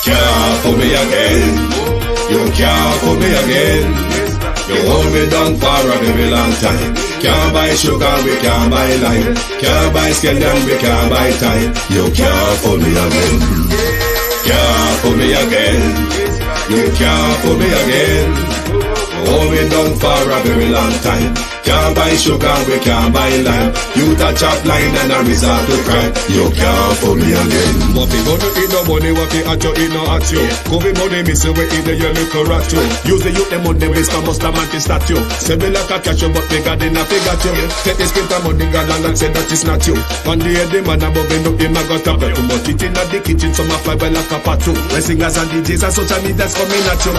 Can't fool me again. You can't fool me again. You hold me down for a very long time. Can't buy sugar, we can't buy lime. Can't buy scallion, we can't buy time. You can't fool me again. Can't fool me again. You can't fool me again. You hold me down for a very long time. Can't buy sugar, we can't buy lime. You touch up line and a resort to cry. You can't fool me again. What we gonna eat no money, what we at you, eat no at you. Covid money, miss away in the yellow rat you. Use the youth, the money, waste my musta man to statue. Say me like a catch you, but we got in a figure you. Take the script of money, gal and say that it's not you. One day the man above me up him, I got a bet. Too much it in the kitchen, so my fly well like a patu. My singers and DJs and social media's coming at you.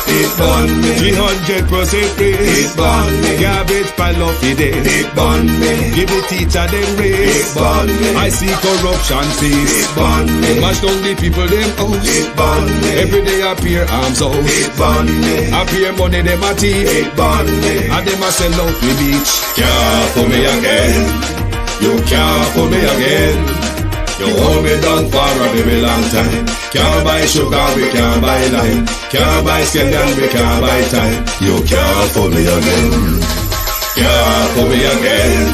It burn me. 300% raise. It burn me. Garbage pile of it. It burn me. Give the teacher them raise. It burn me. I see corruption face. It burn me. Mash down the people them house. It burn me. Every day appear arms out. It burn me. Appear money them a thief. It burn me. And them a sell out the beach. Can't fool me again. You can't fool me again. You hold me down for a very long time. Can't buy sugar, we can't buy lime. Can't buy scallion, we can't buy time. You can't fool me again. Can't fool me again.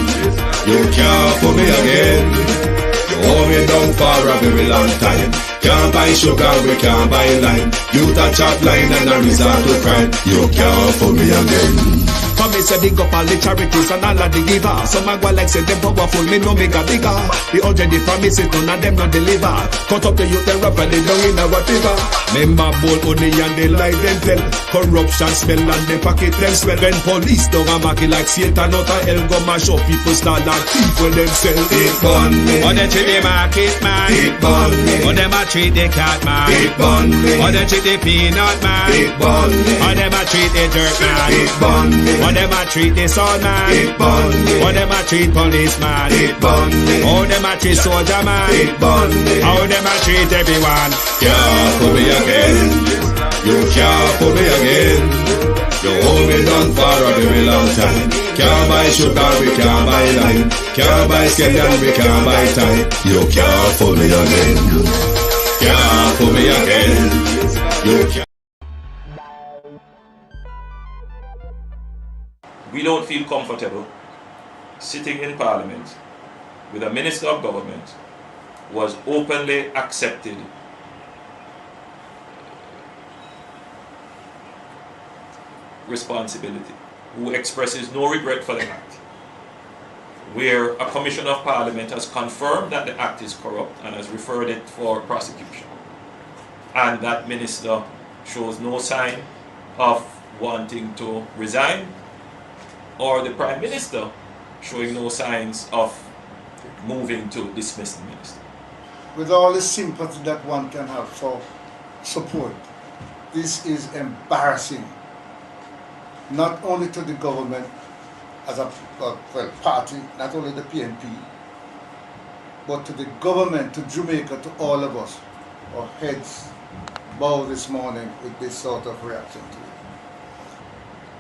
You can't fool me again. You hold me down for a very long time. Can't buy sugar, we can't buy lime. You touch up line and a resort to crime. You can't fool me again. Come me say big up all the charities and all of the givers. Some a go like say them powerful, me no make a bigger. The already promises, none of them not deliver. Cut up the youth, them rap and they down in our river. Member bold money and they lie them tell. Corruption smell and they pocket them swell. When police don't a market like Satan out of hell, go mash up people start like thief when them sell. It burn me. Or they treat the market man. It burn me. Or them a treat the cat man. It burn me. Or they treat the peanut man. It burn me. Or them a treat the dirt man. It burn me. Or them a treat the son man. It burn me. Or them a treat policeman. It burn me. How them a treat soldier man. It burn me. How them a treat everyone. Can't fool me again. You can't fool me again. You hold me down for a very long time. Can't buy sugar, we can't buy lime. Can't buy scallion, we can't buy time. You can't fool me again. Can't fool me again. You can't. We don't feel comfortable sitting in Parliament with a Minister of Government who has openly accepted responsibility, who expresses no regret for the act, where a Commission of Parliament has confirmed that the act is corrupt and has referred it for prosecution, and that Minister shows no sign of wanting to resign, or the Prime Minister showing no signs of moving to dismiss the Minister. With all the sympathy that one can have for support, this is embarrassing, not only to the government as a party, not only the PNP, but to the government, to Jamaica, to all of us. Our heads bow this morning with this sort of reaction to it.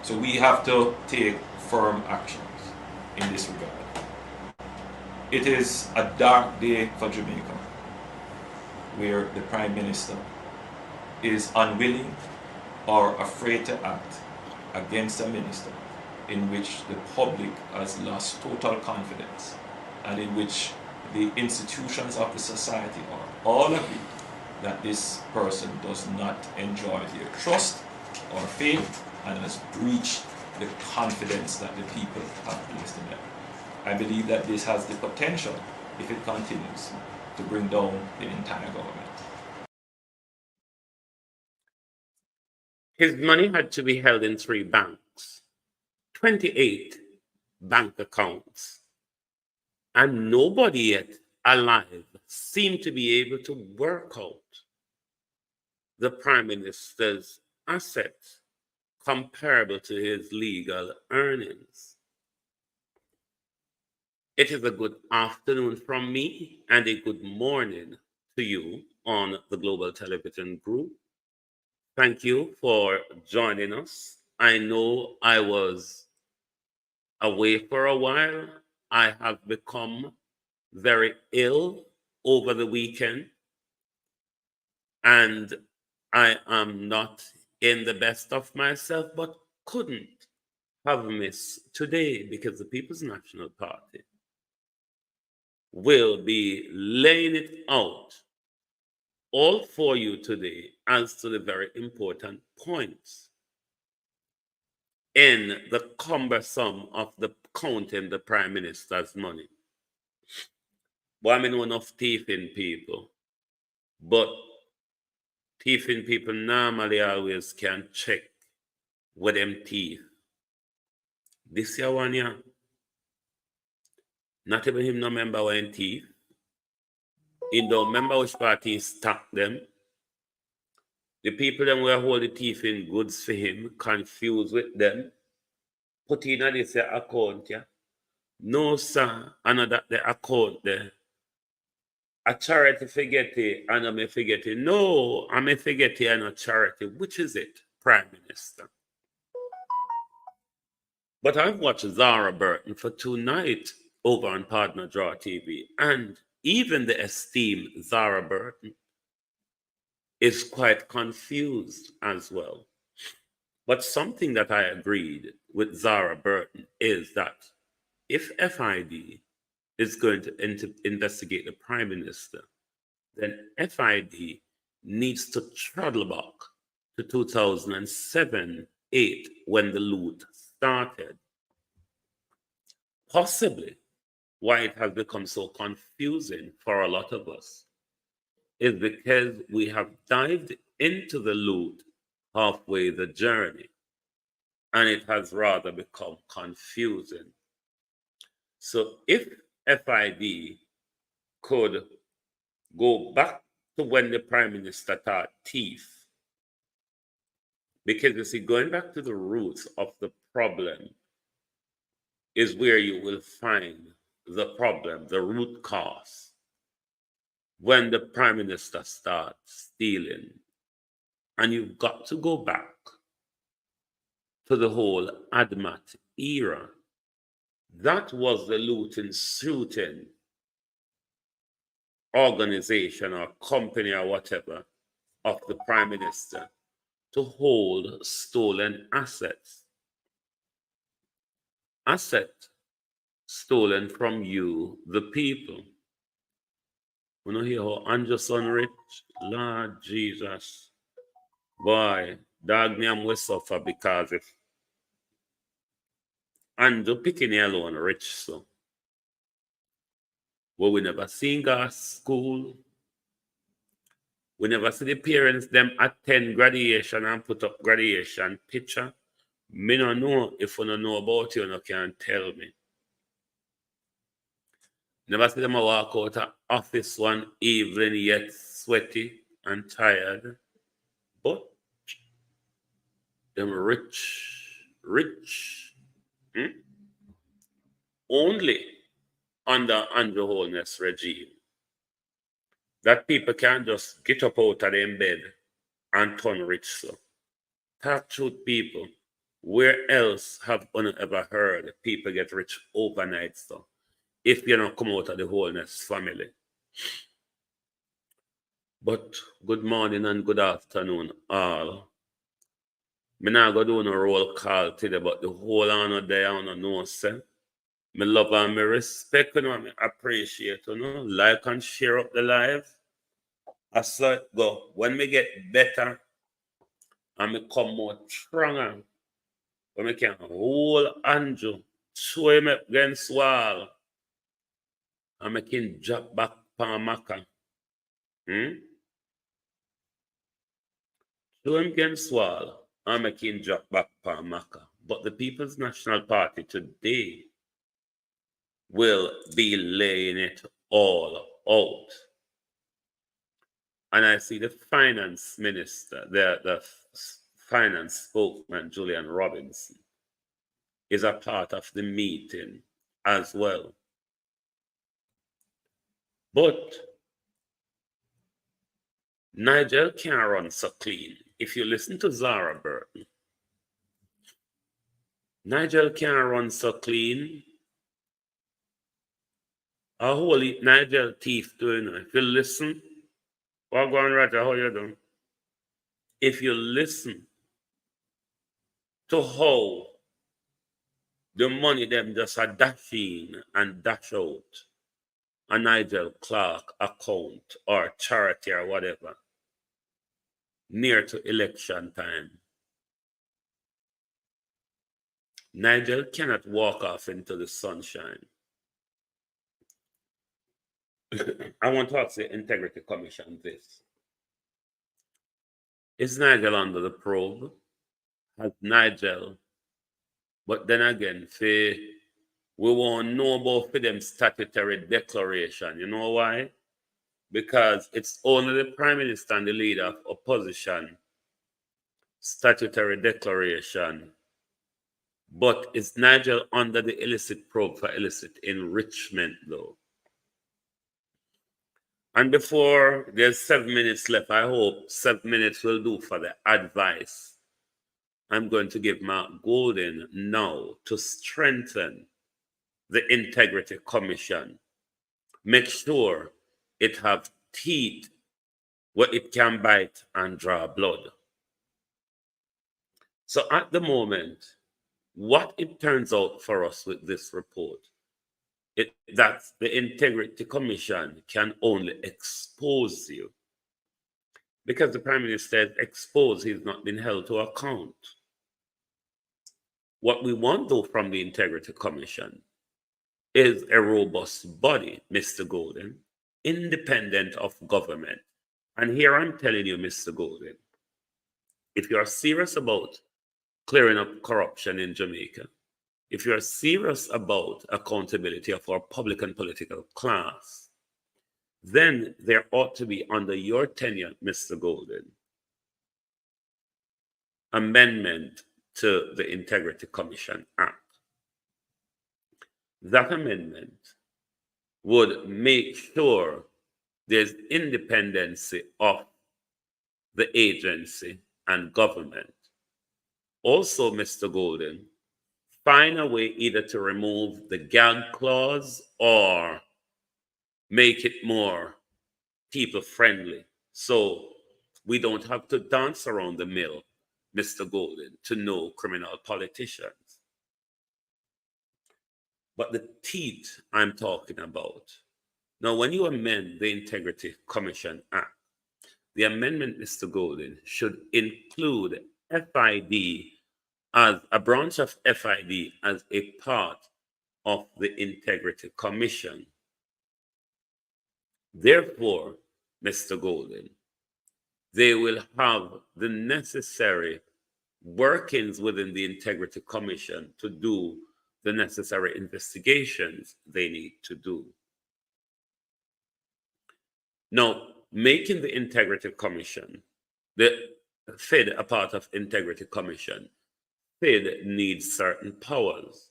So we have to take firm actions in this regard. It is a dark day for Jamaica, where the Prime Minister is unwilling or afraid to act against a minister in which the public has lost total confidence and in which the institutions of the society are all agreed that this person does not enjoy their trust or faith and has breached the confidence that the people have placed in them. I believe that this has the potential, if it continues, to bring down the entire government. His money had to be held in 3 banks, 28 bank accounts, and nobody yet alive seemed to be able to work out the Prime Minister's assets comparable to his legal earnings. It is a good afternoon from me and a good morning to you on the Global Television Group. Thank you for joining us. I know I was away for a while. I have become very ill over the weekend, and I am not in the best of myself, but couldn't have missed today because the People's National Party will be laying it out all for you today as to the very important points in the cumbersome of the counting the Prime Minister's money. Well, I mean, enough thieving people, but thieving people normally always can check with them teeth. This year one year, not even him no member when thief. He don't remember which party stopped them. The people them were hold the thieving goods for him, confused with them, put in this account, yeah. No, sir, another the account there. A charity forget it, and I may forget it. No, I may forget it and a charity. Which is it, Prime Minister? But I've watched Zara Burton for 2 nights over on Partner Draw TV, and even the esteemed Zara Burton is quite confused as well. But something that I agreed with Zara Burton is that if FID is going to investigate the Prime Minister, then FID needs to travel back to 2007-8 when the loot started. Possibly why it has become so confusing for a lot of us is because we have dived into the loot halfway the journey, and it has rather become confusing. So if FID could go back to when the Prime Minister taught thief, because you see, going back to the roots of the problem is where you will find the problem, the root cause. When the Prime Minister starts stealing, and you've got to go back to the whole ADMAT era. That was the looting, shooting organization or company or whatever of the Prime Minister to hold stolen assets. Asset stolen from you, the people. We don't hear how unjust and rich, Lord Jesus. Boy, dog name will suffer because if Andrew picking alone rich so. Well, we never seen gas school. We never see the parents them attend graduation and put up graduation picture. Me no know if you don't know about you, you can't tell me. Never see them walk out of office one evening yet sweaty and tired. But them rich. Only under Holness regime. That people can't just get up out of their bed and turn rich. So, talk truth, people. Where else have you ever heard people get rich overnight? So, if you don't come out of the Holness family. But good morning and good afternoon, all. Me not go do no roll call today, but the whole on there, I don't know, sir. Me love and me respect, you know, me appreciate, you know, like and share up the live. I saw it go. When me get better and me come more stronger, when me can hold Andrew, throw him up against wall, and me can drop back pan Maka. Throw him against wall I'm making drop back Maka. But the People's National Party today will be laying it all out. And I see the finance minister, the finance spokesman, Julian Robinson, is a part of the meeting as well. But Nigel can't run so clean. If you listen to Zara Burton, Nigel can't run so clean. A whole Nigel teeth doing it. If you listen, what going Roger, how you doing? If you listen to how the money them just a dash in and dash out a Nigel Clark account or charity or whatever near to election time, Nigel cannot walk off into the sunshine. I want to ask the Integrity Commission this. Is Nigel under the probe? Has Nigel, but then again, we won't know about for them statutory declaration. You know why? Because it's only the Prime Minister and the leader of opposition statutory declaration. But is Nigel under the illicit probe for illicit enrichment, though? And before there's 7 minutes left, I hope 7 minutes will do for the advice I'm going to give Mark Golden now to strengthen the Integrity Commission. Make sure it have teeth where it can bite and draw blood. So at the moment, what it turns out for us with this report, that the Integrity Commission can only expose you. Because the Prime Minister is exposed, he's not been held to account. What we want, though, from the Integrity Commission is a robust body, Mr. Golden, independent of government. And here I'm telling you, Mr. Golden, if you are serious about clearing up corruption in Jamaica, if you are serious about accountability of our public and political class, then there ought to be, under your tenure, Mr. Golden, amendment to the Integrity Commission Act. That amendment would make sure there's independency of the agency and government. Also, Mr. Golden, find a way either to remove the gag clause or make it more people friendly. So we don't have to dance around the mill, Mr. Golden, to know criminal politicians. But the teeth I'm talking about. Now, when you amend the Integrity Commission Act, the amendment, Mr. Golden, should include FID as a branch of FID as a part of the Integrity Commission. Therefore, Mr. Golden, they will have the necessary workings within the Integrity Commission to do the necessary investigations they need to do. Now, making the Integrity Commission, the Fed a part of Integrity Commission, Fed needs certain powers.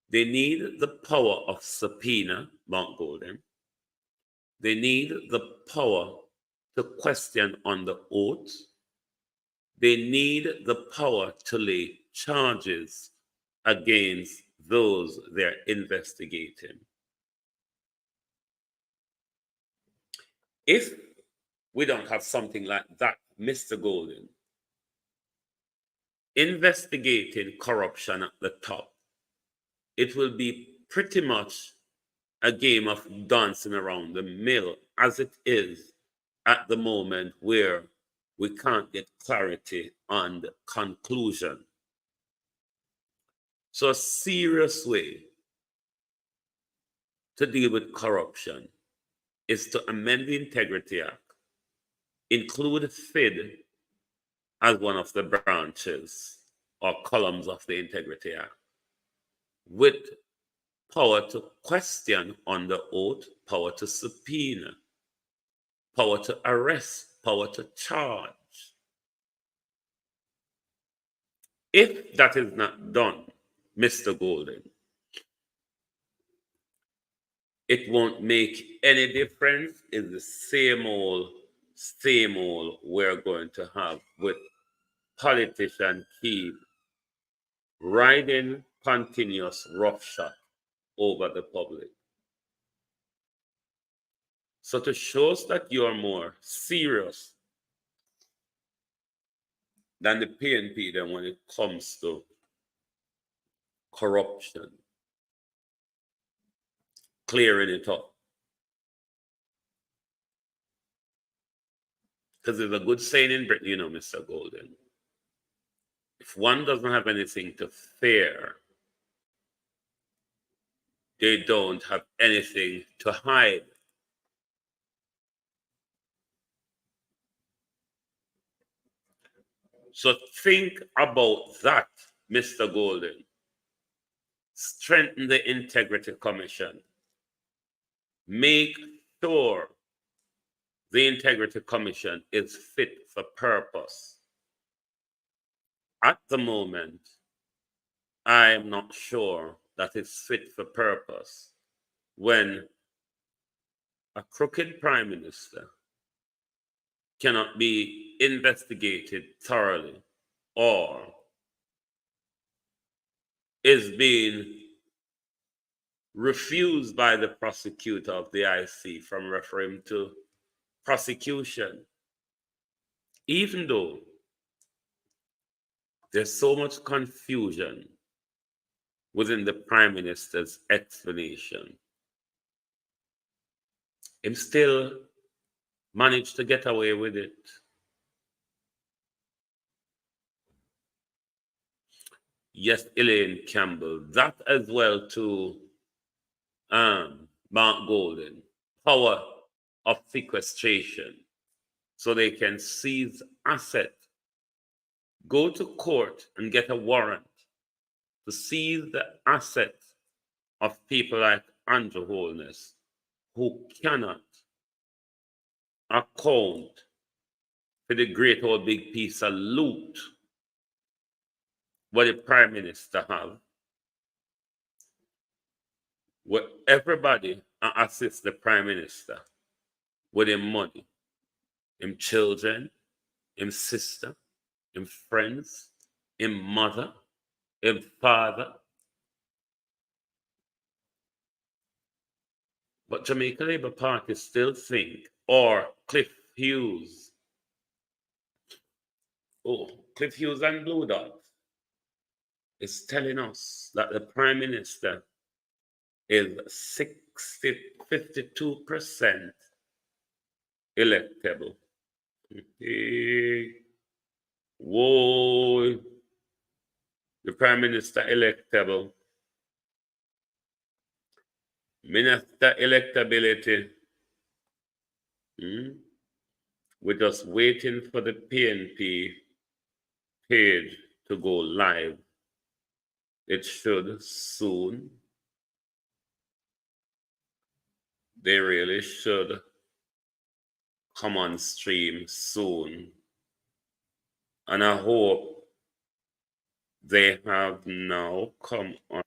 They need the power of subpoena, Mount Golden. They need the power to question on the oath. They need the power to lay charges against those they're investigating. If we don't have something like that, Mr. Golden, investigating corruption at the top, it will be pretty much a game of dancing around the mill as it is at the moment, where we can't get clarity on the conclusion. So a serious way to deal with corruption is to amend the Integrity Act, include FID as one of the branches or columns of the Integrity Act, with power to question under oath, power to subpoena, power to arrest, power to charge. If that is not done, Mr. Golden, it won't make any difference. It's the same old we're going to have with politicians keep riding continuous roughshod over the public. So to show us that you are more serious than the PNP then when it comes to corruption, clearing it up. Because there's a good saying in Britain, you know, Mr. Golden. If one doesn't have anything to fear, they don't have anything to hide. So think about that, Mr. Golden. Strengthen the Integrity Commission. Make sure the Integrity Commission is fit for purpose. At the moment, I am not sure that it's fit for purpose when a crooked prime minister cannot be investigated thoroughly or is being refused by the prosecutor of the IC from referring to prosecution, even though there's so much confusion within the prime minister's explanation. Him still managed to get away with it. Yes, Elaine Campbell, that as well to Mark Golden, power of sequestration, so they can seize asset, go to court and get a warrant to seize the assets of people like Andrew Holness, who cannot account for the great old big piece of loot what the prime minister have, where everybody assist the prime minister with him money, him children, him sister, him friends, him mother, him father. But Jamaica Labour Party still think, or Cliff Hughes. Oh, Cliff Hughes and Blue Dot is telling us that the Prime Minister is 52% electable. Whoa, the Prime Minister electable. Minister electability. We're just waiting for the PNP page to go live. It should soon. They really should come on stream soon. And I hope they have now come on.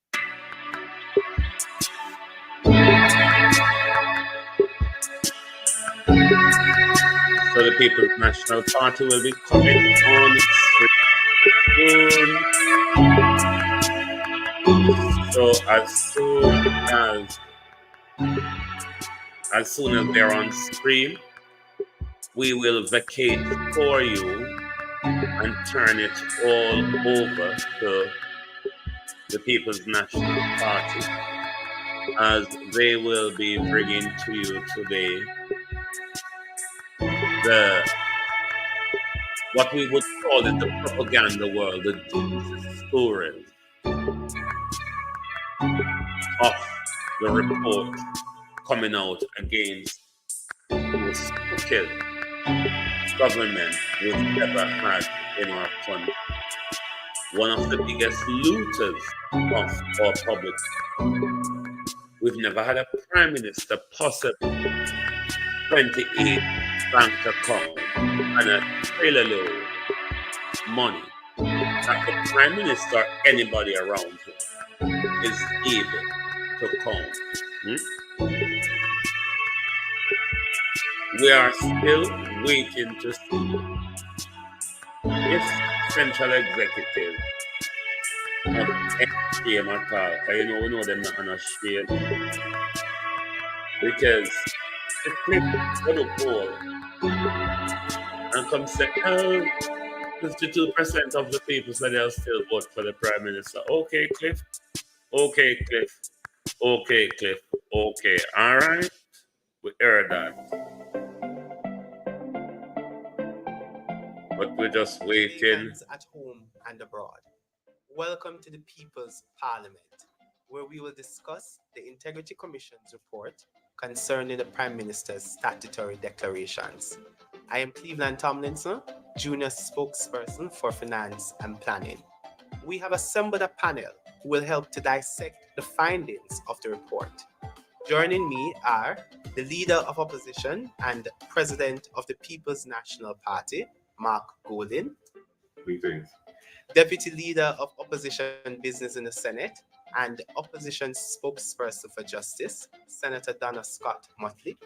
So the People's National Party will be coming on stream soon. So as soon as they're on stream, we will vacate for you and turn it all over to the People's National Party, as they will be bringing to you today what we would call in the propaganda world the stories of the report coming out against those crooked government we've ever had in our country. One of the biggest looters of our public. We've never had a prime minister, possibly 28 bank accounts and a trailer load money that the prime minister or anybody around him is able to count. We are still waiting to see if central executive have any shame at all. Because we know them not on a shame. Because if Cliff go to poll and come say, oh, 52% of the people say they'll still vote for the prime minister. Okay, Cliff. Okay, Cliff. Okay, Cliff. Okay. All right. We heard that. But we're just waiting. At home and abroad. Welcome to the People's Parliament, where we will discuss the Integrity Commission's report concerning the Prime Minister's statutory declarations. I am Cleveland Tomlinson, Junior Spokesperson for Finance and Planning. We have assembled a panel who will help to dissect the findings of the report. Joining me are the Leader of Opposition and President of the People's National Party, Mark Goldin. Greetings. Deputy Leader of Opposition Business in the Senate and Opposition Spokesperson for Justice, Senator Donna Scott Motley.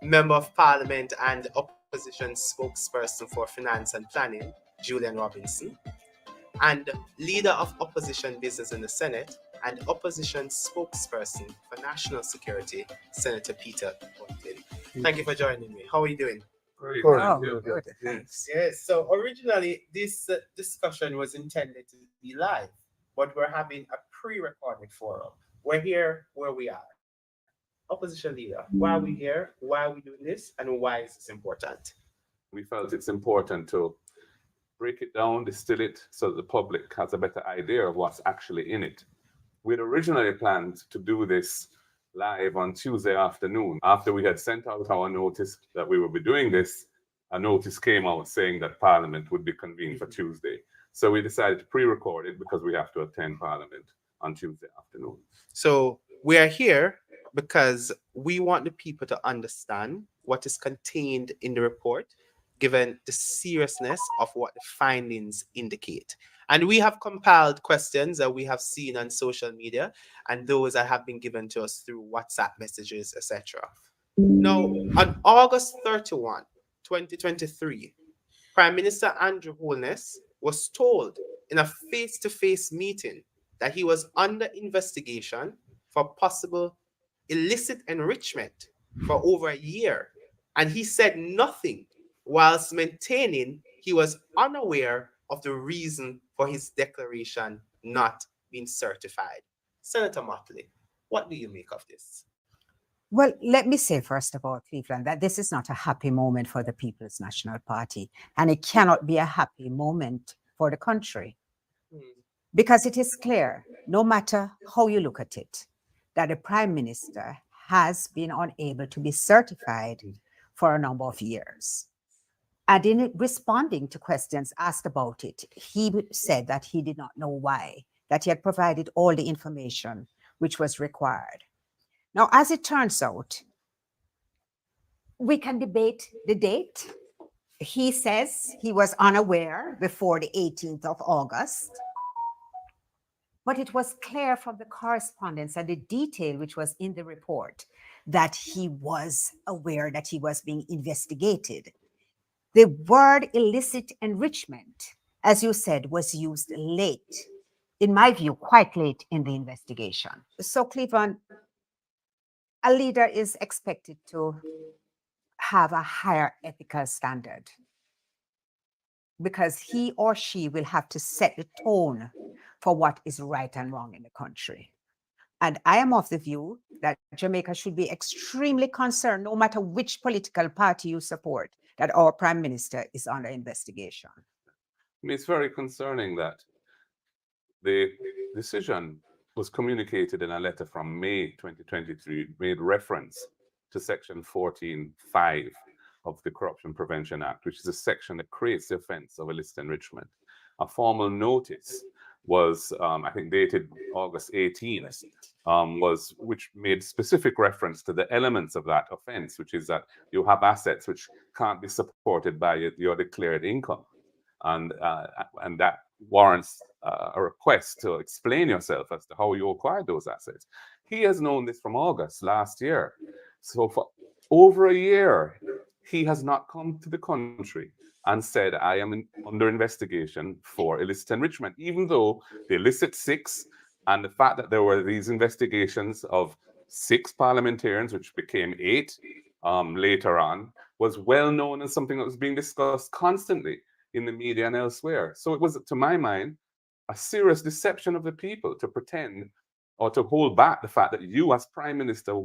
Member of Parliament and Opposition Spokesperson for Finance and Planning, Julian Robinson. And Leader of Opposition Business in the Senate and Opposition Spokesperson for National Security, Senator Peter Buttlin. Thank you for joining me. How are you doing? Good. Thanks. Yes. So originally, this discussion was intended to be live, but we're having a pre-recorded forum. We're here where we are. Opposition leader, why are we here? Why are we doing this? And why is this important? We felt it's important to break it down, distill it, so that the public has a better idea of what's actually in it. We'd originally planned to do this live on Tuesday afternoon. After we had sent out our notice that we would be doing this, a notice came out saying that Parliament would be convened for Tuesday. So we decided to pre-record it because we have to attend Parliament on Tuesday afternoon. So we are here because we want the people to understand what is contained in the report, given the seriousness of what the findings indicate. And we have compiled questions that we have seen on social media and those that have been given to us through WhatsApp messages, etc. Now, on August 31, 2023, Prime Minister Andrew Holness was told in a face-to-face meeting that he was under investigation for possible illicit enrichment for over a year. And he said nothing whilst maintaining he was unaware of the reason for his declaration not being certified. Senator Motley, what do you make of this? Well, let me say, first of all, Cleveland, that this is not a happy moment for the People's National Party, and it cannot be a happy moment for the country. Because it is clear, no matter how you look at it, that the Prime Minister has been unable to be certified for a number of years. And in responding to questions asked about it, he said that he did not know why, that he had provided all the information which was required. Now, as it turns out, we can debate the date. He says he was unaware before the 18th of August, but it was clear from the correspondence and the detail which was in the report that he was aware that he was being investigated. The word illicit enrichment, as you said, was used late, in my view, quite late in the investigation. So, Cleveland, a leader is expected to have a higher ethical standard because he or she will have to set the tone for what is right and wrong in the country. And I am of the view that Jamaica should be extremely concerned, no matter which political party you support, that our Prime Minister is under investigation. I mean, it's very concerning that the decision was communicated in a letter from May 2023, made reference to Section 14.5 of the Corruption Prevention Act, which is a section that creates the offense of illicit enrichment. A formal notice was, I think, dated August 18th, which made specific reference to the elements of that offense, which is that you have assets which can't be supported by your declared income, and that warrants a request to explain yourself as to how you acquired those assets. He has known this from August last year, so for over a year, he has not come to the country and said, I am under investigation for illicit enrichment, even though the illicit 6 and the fact that there were these investigations of 6 parliamentarians, which became 8 later on, was well known and something that was being discussed constantly in the media and elsewhere. So it was, to my mind, a serious deception of the people to pretend or to hold back the fact that you as Prime Minister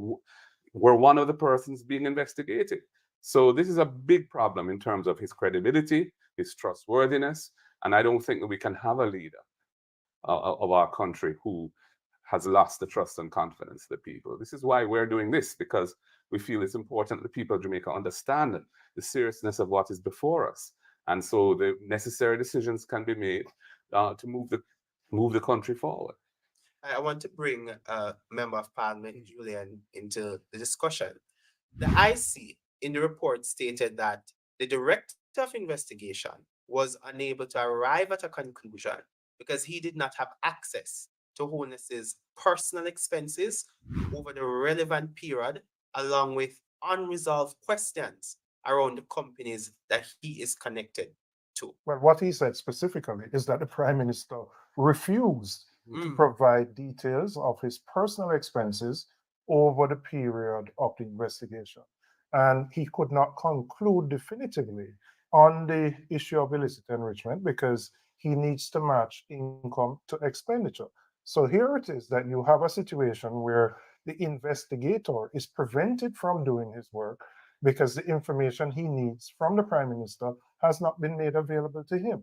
were one of the persons being investigated. So this is a big problem in terms of his credibility, his trustworthiness, and I don't think that we can have a leader of our country who has lost the trust and confidence of the people. This is why we're doing this, because we feel it's important that the people of Jamaica understand the seriousness of what is before us. And so the necessary decisions can be made to move the country forward. I want to bring Member of Parliament Julian into the discussion. The IC in the report stated that the Director of Investigation was unable to arrive at a conclusion because he did not have access to Holness's personal expenses over the relevant period, along with unresolved questions around the companies that he is connected to. Well, what he said specifically is that the Prime Minister refused to provide details of his personal expenses over the period of the investigation. And he could not conclude definitively on the issue of illicit enrichment because he needs to match income to expenditure. So here it is that you have a situation where the investigator is prevented from doing his work because the information he needs from the Prime Minister has not been made available to him.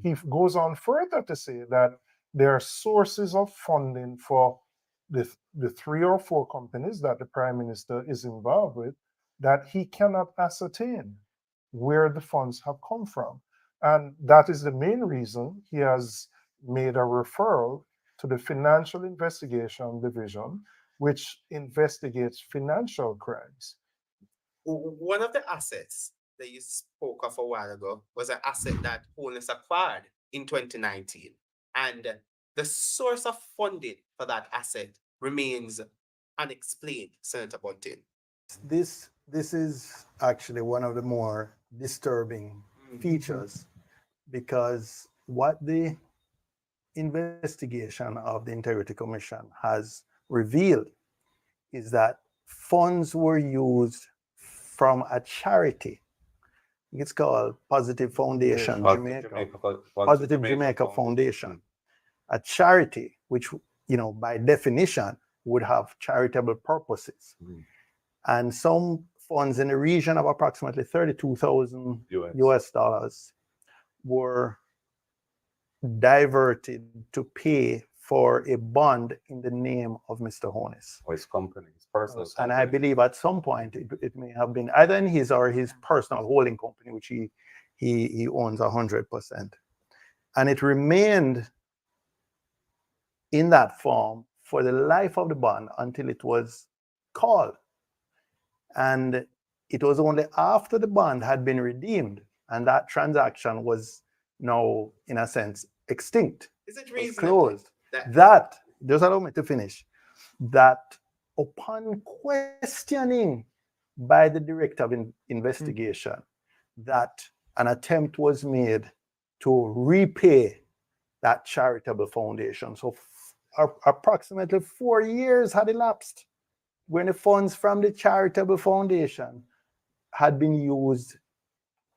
He goes on further to say that there are sources of funding for the 3 or 4 companies that the Prime Minister is involved with that he cannot ascertain where the funds have come from. And that is the main reason he has made a referral to the Financial Investigation Division, which investigates financial crimes. One of the assets that you spoke of a while ago was an asset that Holness acquired in 2019. And the source of funding for that asset remains unexplained, Senator Bunting. This is actually one of the more disturbing features, because what the investigation of the Integrity Commission has revealed is that funds were used from a charity. It's called Positive Foundation Jamaica. Positive Jamaica Foundation, a charity which, by definition, would have charitable purposes. And some funds in the region of approximately $32,000 US dollars were diverted to pay for a bond in the name of Mr. Holness. Or his company, his personal company. And I believe at some point it may have been either in his or his personal holding company, which he owns 100%. And it remained in that form for the life of the bond until it was called. And it was only after the bond had been redeemed and that transaction was now, in a sense, extinct. Is it reasonable? Closed. That, just allow me to finish, that upon questioning by the Director of Investigation, that an attempt was made to repay that charitable foundation. So approximately 4 years had elapsed when the funds from the charitable foundation had been used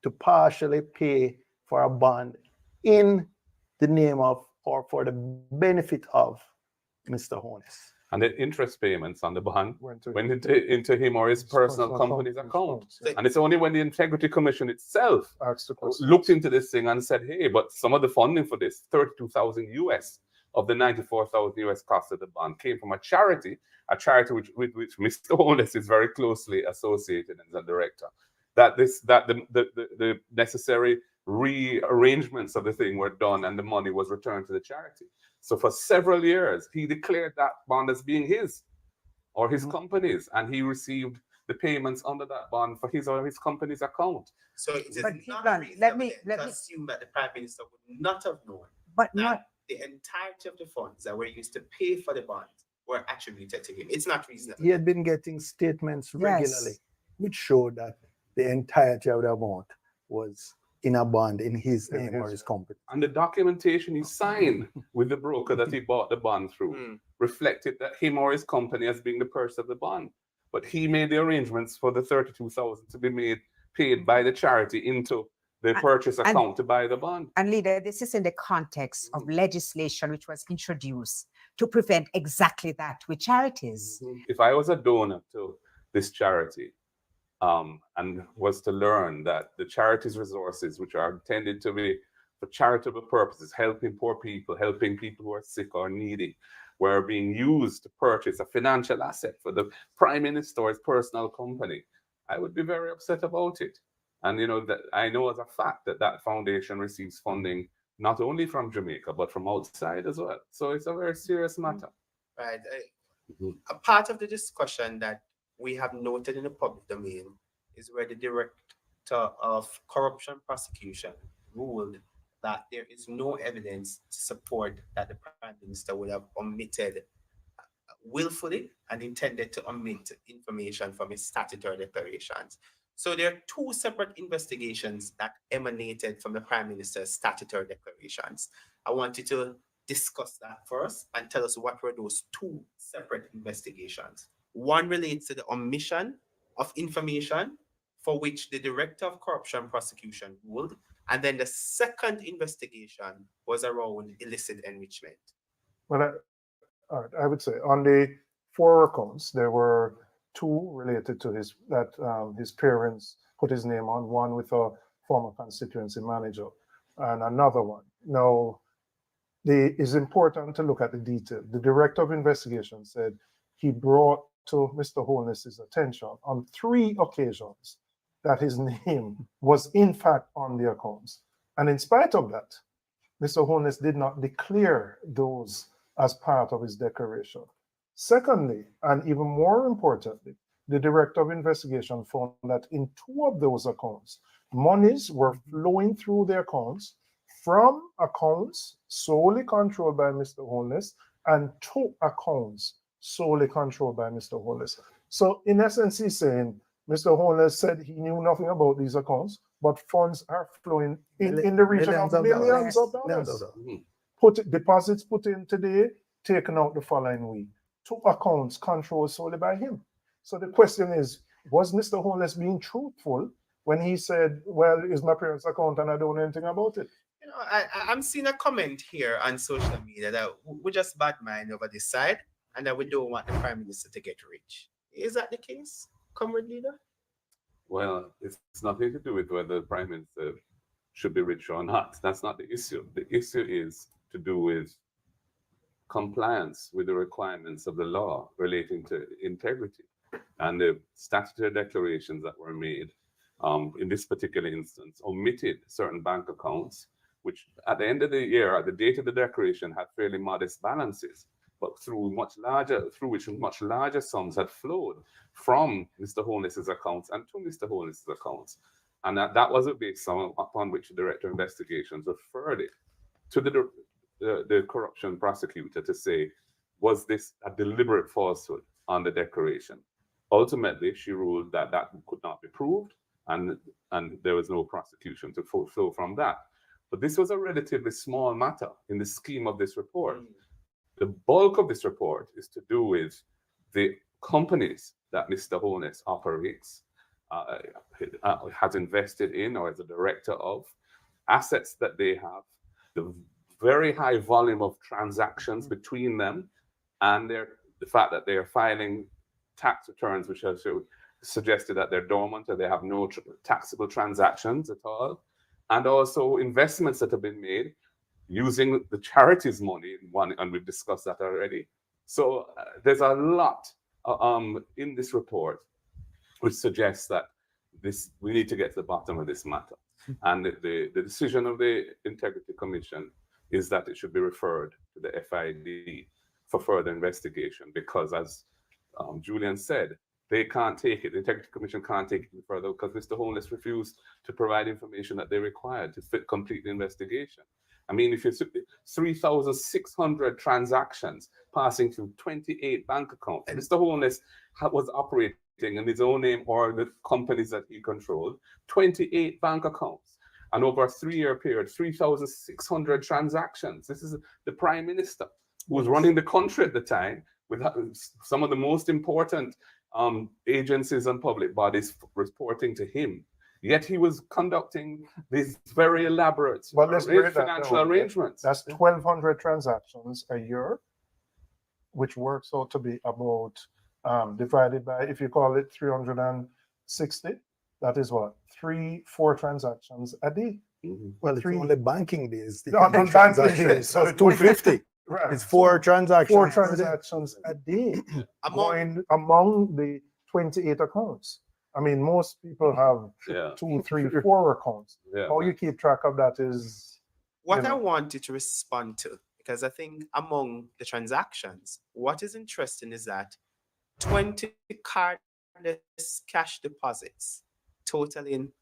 to partially pay for a bond in the name of or for the benefit of Mr. Holness. And the interest payments on the bond went into him or his personal company's account. And it's only when the Integrity Commission itself looked into this thing and said, hey, but some of the funding for this, 32,000 US of the 94,000 US cost of the bond came from a charity with which Mr. Holness is very closely associated as a director. that the necessary rearrangements of the thing were done and the money was returned to the charity. So for several years, he declared that bond as being his or his company's, and he received the payments under that bond for his or his company's account. So it is But not Cleveland, reasonable to assume that the Prime Minister would not have known but that not the entirety of the funds that were used to pay for the bonds were attributed to him. It's not reasonable. He had been getting statements regularly, which showed that the entirety of the amount was in a bond in his name or his company. And the documentation he signed with the broker that he bought the bond through reflected that him or his company as being the purchaser of the bond. But he made the arrangements for the 32,000 to be paid by the charity into the purchase account to buy the bond. And leader, this is in the context of legislation which was introduced to prevent exactly that with charities. If I was a donor to this charity, and was to learn that the charity's resources, which are intended to be for charitable purposes, helping poor people, helping people who are sick or needy, were being used to purchase a financial asset for the Prime Minister's personal company, I would be very upset about it. And that I know as a fact that foundation receives funding not only from Jamaica, but from outside as well. So it's a very serious matter. Right. A part of the discussion that we have noted in the public domain is where the Director of Corruption Prosecution ruled that there is no evidence to support that the Prime Minister would have omitted willfully and intended to omit information from his statutory declarations. So there are two separate investigations that emanated from the Prime Minister's statutory declarations. I want you to discuss that first and tell us what were those two separate investigations. One relates to the omission of information for which the Director of Corruption Prosecution ruled, and then the second investigation was around illicit enrichment. Well, I would say on the 4 accounts, there were 2 related to his parents put his name on, one with a former constituency manager and another one. Now, it's important to look at the detail. The Director of Investigation said he brought to Mr. Holness's attention on 3 occasions that his name was in fact on the accounts. And in spite of that, Mr. Holness did not declare those as part of his declaration. Secondly, and even more importantly, the Director of Investigation found that in 2 of those accounts, monies were flowing through the accounts from accounts solely controlled by Mr. Holness and to accounts solely controlled by Mr. Holness. So in essence, he's saying Mr. Holness said he knew nothing about these accounts, but funds are flowing in the region of millions of dollars. Deposits put in today, taken out the following week. 2 accounts controlled solely by him. So the question is, was Mr. Holness being truthful when he said, well, it's my parents' account and I don't know anything about it? I'm seeing a comment here on social media that we just bad mind over this side and that we don't want the Prime Minister to get rich. Is that the case, Comrade Leader? Well, it's nothing to do with whether the Prime Minister should be rich or not. That's not the issue. The issue is to do with compliance with the requirements of the law relating to integrity and the statutory declarations that were made in this particular instance omitted certain bank accounts, which at the end of the year, at the date of the declaration, had fairly modest balances, but through which much larger sums had flowed from Mr. Holness's accounts and to Mr. Holness's accounts. And that was a basis upon which the Director of Investigations referred it to the corruption prosecutor to say, was this a deliberate falsehood on the declaration? Ultimately, she ruled that that could not be proved, and there was no prosecution to flow from that. But this was a relatively small matter in the scheme of this report. The bulk of this report is to do with the companies that Mr. Holness operates, has invested in, or is a director of, assets that they have, the very high volume of transactions between them, and the fact that they are filing tax returns which have suggested that they're dormant or they have no taxable transactions at all, and also investments that have been made using the charity's money, and we've discussed that already. So there's a lot in this report which suggests that we need to get to the bottom of this matter. And the decision of the Integrity Commission is that it should be referred to the FID for further investigation, because as Julian said, they can't take it. The Integrity Commission can't take it further because Mr. Holness refused to provide information that they required to complete the investigation. I mean, if you 3,600 transactions passing through 28 bank accounts, Mr. Holness was operating in his own name or the companies that he controlled, 28 bank accounts. And over a 3-year period, 3,600 transactions. This is the Prime Minister who was running the country at the time with some of the most important agencies and public bodies reporting to him. Yet he was conducting these very elaborate financial arrangements. That's 1,200 transactions a year, which works out to be about, divided by, if you call it 360, that is what? 3-4 transactions a day. Well, it's only banking days. No, on banking days. So 250. Right. It's 4 transactions. 4 transactions a day going among the 28 accounts. I mean, most people have 2, 3, 4 accounts. How you keep track of that is... What I wanted to respond to, because I think among the transactions, what is interesting is that 20 cardless cash deposits totaling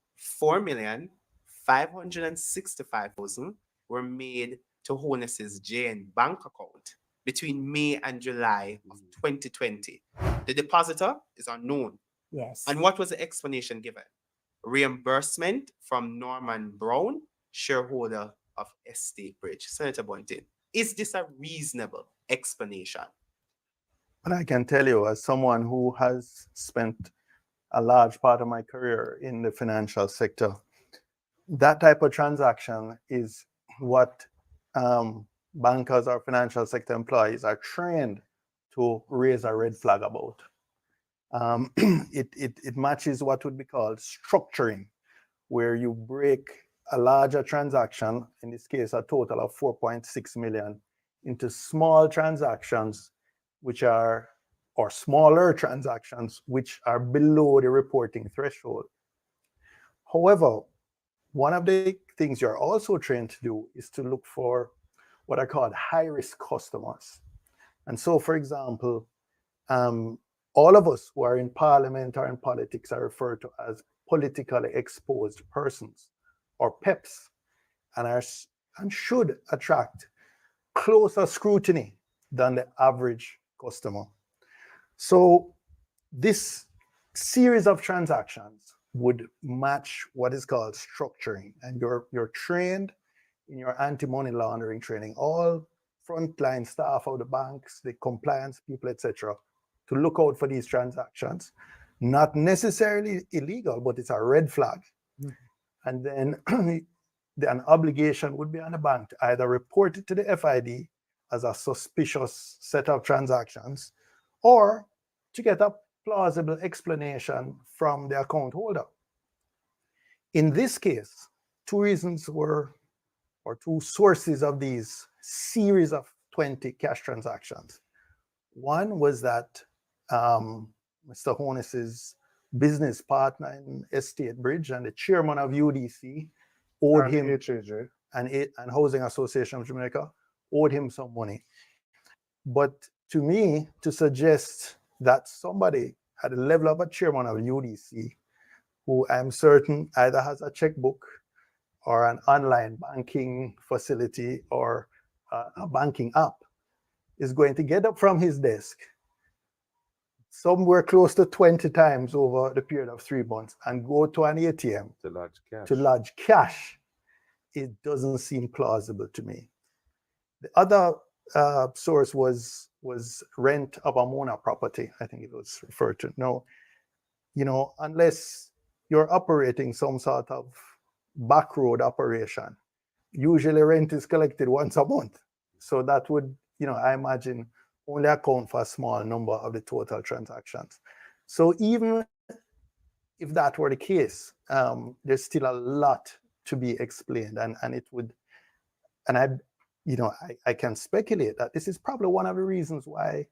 4,565,000 were made to Holness's Jane bank account between May and July of 2020. The depositor is unknown. Yes. And what was the explanation given? Reimbursement from Norman Brown, shareholder of Estate Bridge. Senator Bunting, is this a reasonable explanation? And I can tell you, as someone who has spent a large part of my career in the financial sector, that type of transaction is what bankers or financial sector employees are trained to raise a red flag about. It matches what would be called structuring, where you break a larger transaction, in this case a total of 4.6 million, into small transactions which are, or smaller transactions which are below the reporting threshold. However, one of the things you're also trained to do is to look for what are called high-risk customers. And so, for example, all of us who are in parliament or in politics are referred to as politically exposed persons, or PEPs, and should attract closer scrutiny than the average customer. So this series of transactions would match what is called structuring, and you're trained in your anti-money laundering training, all frontline staff of the banks, the compliance people, etc., to look out for these transactions. Not necessarily illegal, but it's a red flag. And then an obligation would be on the bank to either report it to the FID as a suspicious set of transactions, or to get a plausible explanation from the account holder. In this case, 2 reasons were, or 2 sources of these series of 20 cash transactions. One was that Mr. Holness's business partner in Estate Bridge and the chairman of UDC owed him, HAJ. and Housing Association of Jamaica owed him some money. But to me, to suggest that somebody at the level of a chairman of UDC, who I'm certain either has a checkbook or an online banking facility or a banking app, is going to get up from his desk somewhere close to 20 times over the period of 3 months and go to an ATM to lodge cash, it doesn't seem plausible to me. The other source was rent of a Mona property, I think it was referred to. No, unless you're operating some sort of back road operation, usually rent is collected once a month. So that would, I imagine, only account for a small number of the total transactions. So even if that were the case, there's still a lot to be explained, and it would, and I can speculate that this is probably one of the reasons why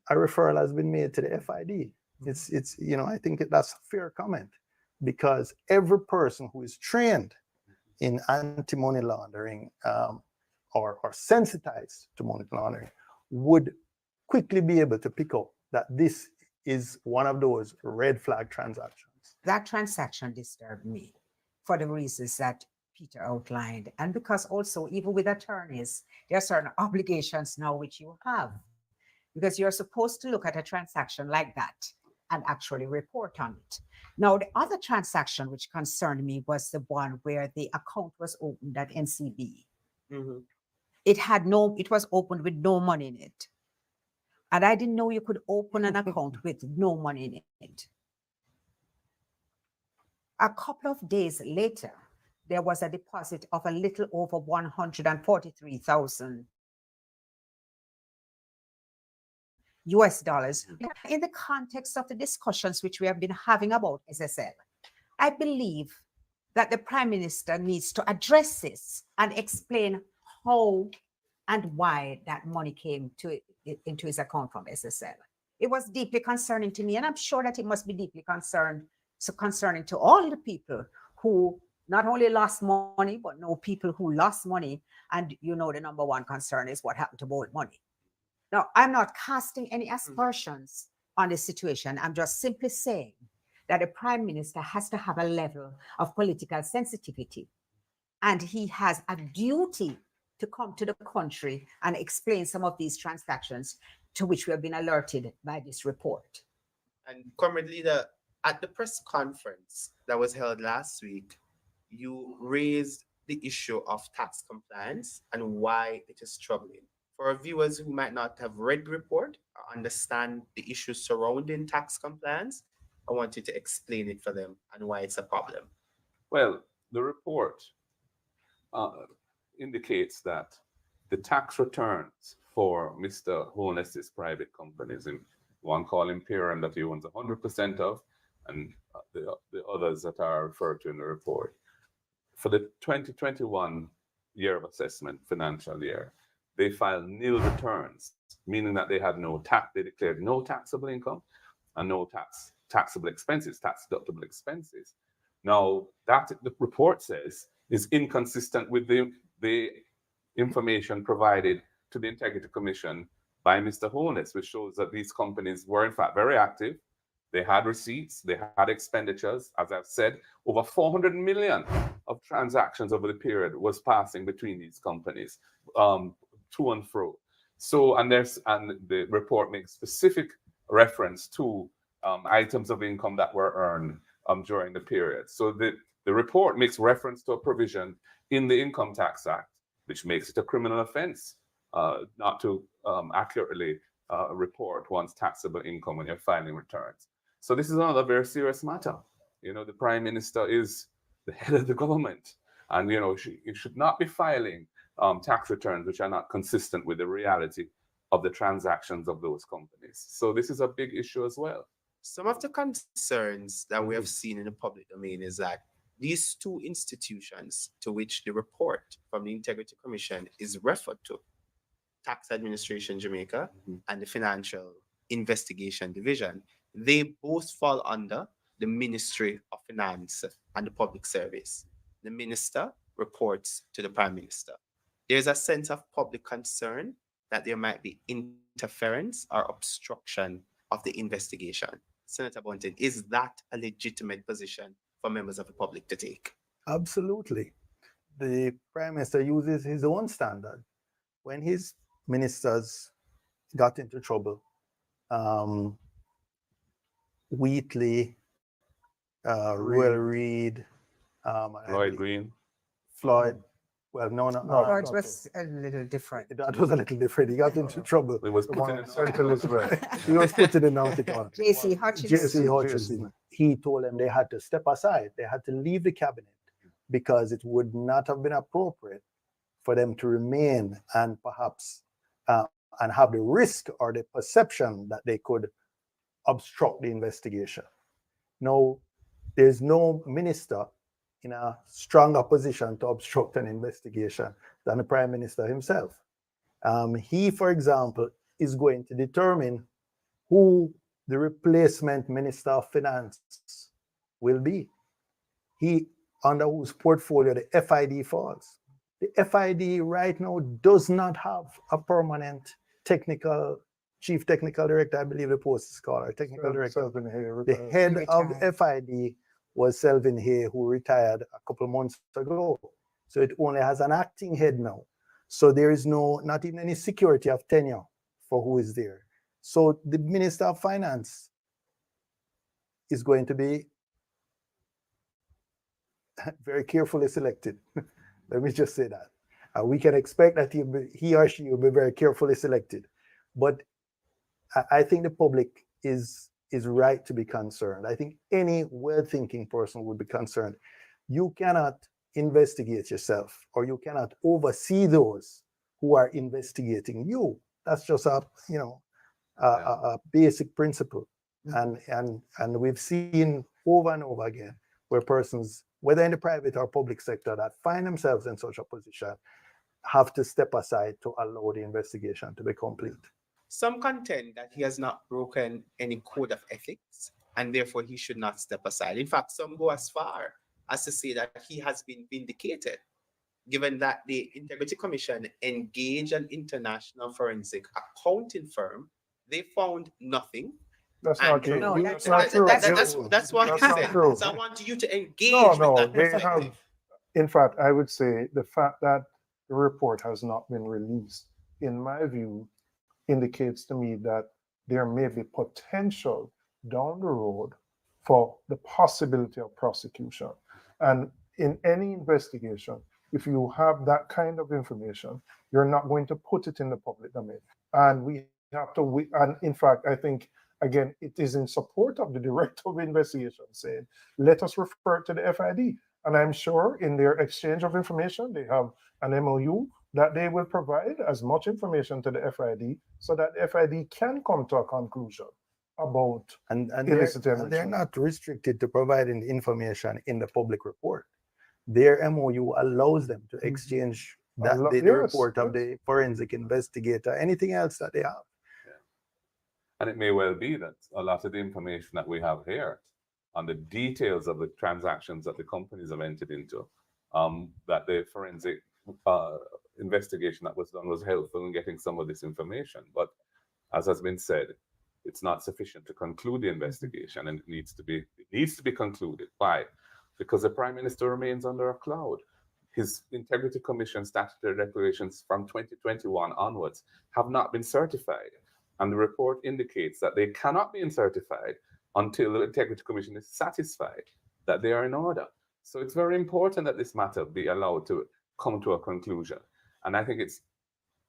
a referral has been made to the FID. It's I think that's a fair comment. because every person who is trained in anti-money laundering or sensitized to money laundering would quickly be able to pick up that this is one of those red flag transactions. That transaction disturbed me for the reasons that Peter outlined. And because also, even with attorneys, there are certain obligations now which you have, because you're supposed to look at a transaction like that and actually report on it. Now, the other transaction which concerned me was the one where the account was opened at NCB. Mhm. It was opened with no money in it. And I didn't know you could open an account with no money in it. A couple of days later, there was a deposit of a little over 143,000 US dollars. In the context of the discussions which we have been having about SSL, I believe that the Prime Minister needs to address this and explain how and why that money came into his account from SSL. It was deeply concerning to me, and I'm sure that it must be deeply concerning to all the people who not only lost money, but know people who lost money. And the number one concern is what happened to borrowed money. Now, I'm not casting any aspersions on this situation. I'm just simply saying that the Prime Minister has to have a level of political sensitivity, and he has a duty to come to the country and explain some of these transactions to which we have been alerted by this report. And Comrade Leader, at the press conference that was held last week, you raised the issue of tax compliance and why it is troubling. For our viewers who might not have read the report or understand the issues surrounding tax compliance, I want you to explain it for them and why it's a problem. Well, the report indicates that the tax returns for Mr. Holness's private companies, in one called Imperium that he owns 100% of, and the others that are referred to in the report, for the 2021 year of assessment, financial year, they filed nil returns, meaning that they had no tax, they declared no taxable income and no taxable expenses, tax deductible expenses. Now, that the report says is inconsistent with the information provided to the Integrity Commission by Mr. Holness, which shows that these companies were in fact very active. They had receipts, they had expenditures. As I've said, over 400 million of transactions over the period was passing between these companies, to and fro. So, and the report makes specific reference to items of income that were earned during the period. So the report makes reference to a provision in the Income Tax Act, which makes it a criminal offense not to accurately report one's taxable income when you're filing returns. So this is another very serious matter. The Prime Minister is the head of the government, and he should not be filing tax returns which are not consistent with the reality of the transactions of those companies. So this is a big issue as well. Some of the concerns that we have seen in the public domain is that these two institutions to which the report from the Integrity Commission is referred to, Tax Administration Jamaica and the Financial Investigation Division, they both fall under the Ministry of Finance and the Public Service. The minister reports to the Prime Minister. There's a sense of public concern that there might be interference or obstruction of the investigation. Senator Bunting, is that a legitimate position for members of the public to take? Absolutely. The Prime Minister uses his own standard. When his ministers got into trouble, Wheatley, Royal Reid, Lloyd Green. Floyd. Well, no. George was a little different. That was a little different. He got into trouble. It was put in St. Elizabeth. He was put in an article. J.C. Hutchinson. J.C. Hutchinson. He told them they had to step aside. They had to leave the cabinet because it would not have been appropriate for them to remain and perhaps and have the risk or the perception that they could obstruct the investigation. No, there's no minister in a stronger position to obstruct an investigation than the Prime Minister himself. He, for example, is going to determine who the replacement Minister of Finance will be. under whose portfolio the FID falls. The FID right now does not have a permanent chief technical director, I believe the post is called, or technical director. Selvin Hay The retired. head of the FID was Selvin Hay, who retired a couple months ago. So it only has an acting head now. So there is not even any security of tenure for who is there. So the Minister of Finance is going to be very carefully selected. Let me just say that. We can expect that he or she will be very carefully selected. But I think the public is right to be concerned. I think any well-thinking person would be concerned. You cannot investigate yourself, or you cannot oversee those who are investigating you. That's just a basic principle. And we've seen over and over again where persons, whether in the private or public sector, that find themselves in such a position have to step aside to allow the investigation to be complete. Some contend that he has not broken any code of ethics and therefore he should not step aside. In fact, some go as far as to say that he has been vindicated, given that the Integrity Commission engaged an international forensic accounting firm. They found nothing. That's not true. No, That's not true. That's what he said. True. So I want you to engage No, with that they perspective. have. In fact, I would say the fact that the report has not been released, in my view, indicates to me that there may be potential down the road for the possibility of prosecution. And in any investigation, if you have that kind of information, you're not going to put it in the public domain. And we have to, and in fact, I think, again, it is in support of the director of investigation saying, let us refer to the FID. And I'm sure in their exchange of information, they have an MOU that they will provide as much information to the FID so that the FID can come to a conclusion about illicit enrichment. They're not restricted to providing information in the public report. Their MOU allows them to exchange the report of the forensic investigator, anything else that they have. And it may well be that a lot of the information that we have here on the details of the transactions that the companies have entered into, that the forensic investigation that was done was helpful in getting some of this information. But as has been said, it's not sufficient to conclude the investigation, and it needs to be concluded. Why? Because the Prime Minister remains under a cloud. His Integrity Commission statutory declarations from 2021 onwards have not been certified. And the report indicates that they cannot be certified until the Integrity Commission is satisfied that they are in order. So it's very important that this matter be allowed to come to a conclusion. And I think it's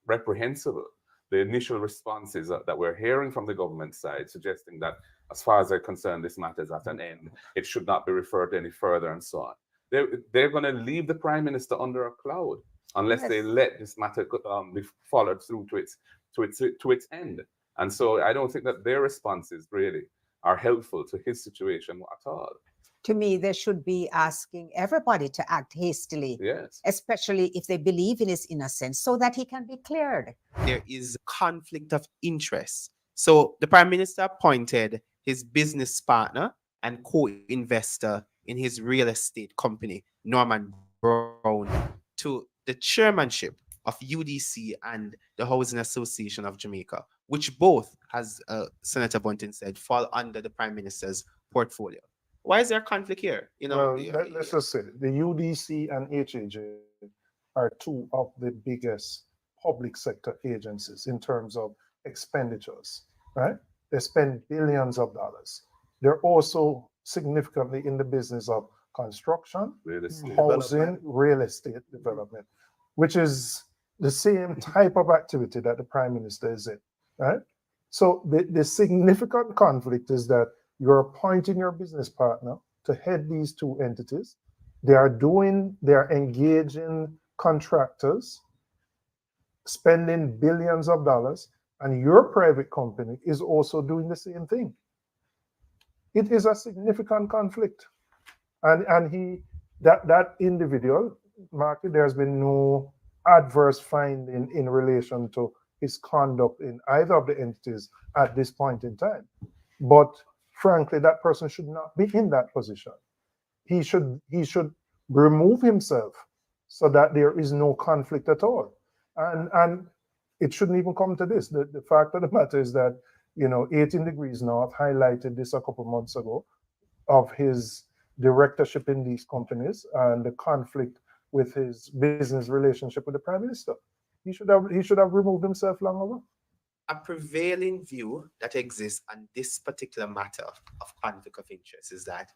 reprehensible, the initial responses that we're hearing from the government side, suggesting that as far as they're concerned, this matter is at an end. It should not be referred any further and so on. They're going to leave the Prime Minister under a cloud unless they let this matter be followed through to its end. And so I don't think that their responses really are helpful to his situation at all. To me, they should be asking everybody to act hastily, yes, especially if they believe in his innocence, so that he can be cleared. There is conflict of interest. So the Prime Minister appointed his business partner and co-investor in his real estate company, Norman Brown, to the chairmanship of UDC and the Housing Association of Jamaica, which both, as Senator Bunting said, fall under the Prime Minister's portfolio. Why is there a conflict here? Let's just say the UDC and HAJ are two of the biggest public sector agencies in terms of expenditures, right? They spend billions of dollars. They're also significantly in the business of construction, housing, real estate development, which is the same type of activity that the Prime Minister is in, right? So the significant conflict is that you're appointing your business partner to head these two entities. They're engaging contractors, spending billions of dollars, and your private company is also doing the same thing. It is a significant conflict. And that individual, Mark, there's been no adverse finding in relation to his conduct in either of the entities at this point in time. But frankly, that person should not be in that position. he should remove himself so that there is no conflict at all. And it shouldn't even come to this. The fact of the matter is that, 18 Degrees North highlighted this a couple months ago of his directorship in these companies and the conflict with his business relationship with the Prime Minister. He should have removed himself long ago. A prevailing view that exists on this particular matter of conflict of interest is that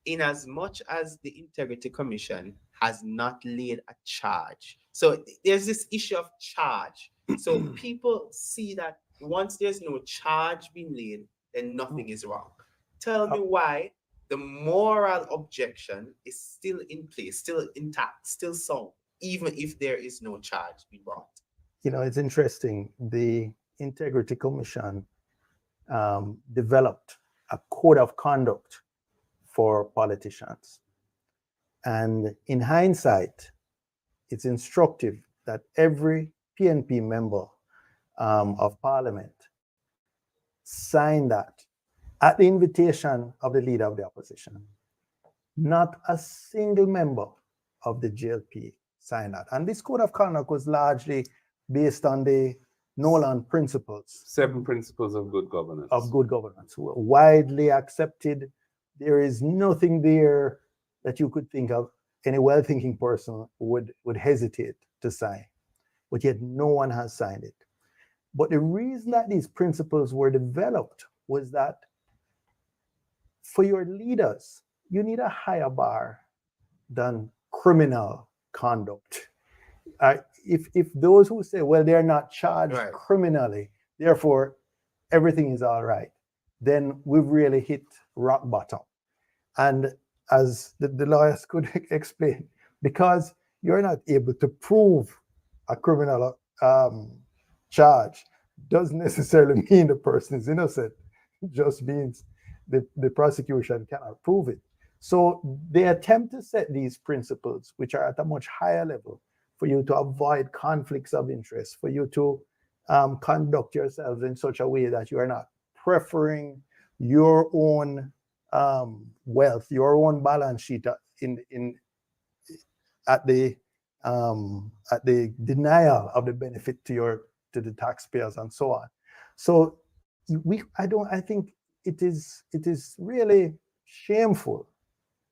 in as much as the Integrity Commission has not laid a charge, so there's this issue of charge. So people see that once there's no charge being laid, then nothing is wrong. Tell me why the moral objection is still in place, still intact, still sound, even if there is no charge being brought. It's interesting. The Integrity Commission developed a code of conduct for politicians. And in hindsight, it's instructive that every PNP member of parliament sign that at the invitation of the leader of the opposition. Not a single member of the GLP signed that. And this code of conduct was largely based on the Nolan principles. 7 principles of good governance. Widely accepted. There is nothing there that you could think of any well-thinking person would hesitate to sign. But yet no one has signed it. But the reason that these principles were developed was that for your leaders, you need a higher bar than criminal conduct. If those who say, well, they're not charged criminally, therefore everything is all right, then we've really hit rock bottom. And as the lawyers could explain, because you're not able to prove a criminal charge doesn't necessarily mean the person is innocent. It just means the prosecution cannot prove it. So they attempt to set these principles, which are at a much higher level, for you to avoid conflicts of interest, for you to conduct yourselves in such a way that you are not preferring your own wealth, your own balance sheet at the denial of the benefit to the taxpayers and so on. So I think it is really shameful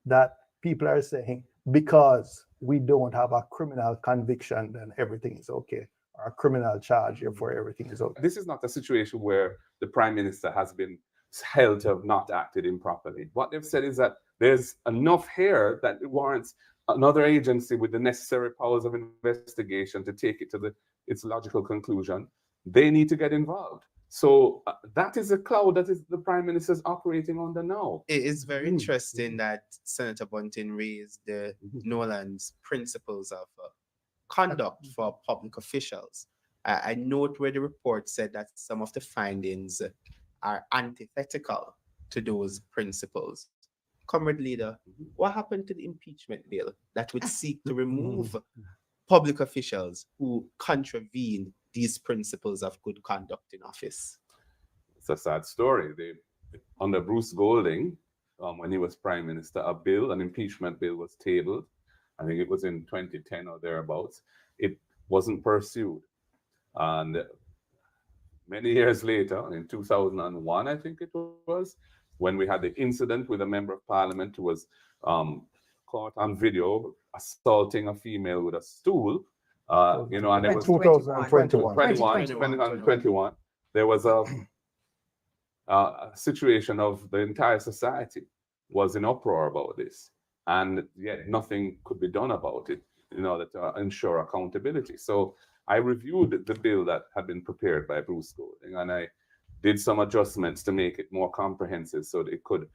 that people are saying because we don't have a criminal conviction, then everything is okay, or a criminal charge, therefore everything is okay. This is not a situation where the Prime Minister has been held to have not acted improperly. What they've said is that there's enough here that it warrants another agency with the necessary powers of investigation to take it to its logical conclusion. They need to get involved. So that is a cloud that is the Prime Minister is operating under now. It is very interesting that Senator Bunting raised the Nolan's principles of conduct for public officials. I note where the report said that some of the findings are antithetical to those principles. Comrade Leader, what happened to the impeachment bill that would seek to remove public officials who contravene these principles of good conduct in office? It's a sad story. Under Bruce Golding, when he was Prime Minister, an impeachment bill was tabled. I think it was in 2010 or thereabouts. It wasn't pursued. And many years later, in 2001, I think it was, when we had the incident with a member of parliament who was caught on video assaulting a female with a stool, and it was 2021. There was a situation of the entire society was in uproar about this, and yet nothing could be done about it in order to ensure accountability. So I reviewed the bill that had been prepared by Bruce Golding, and I did some adjustments to make it more comprehensive so that it could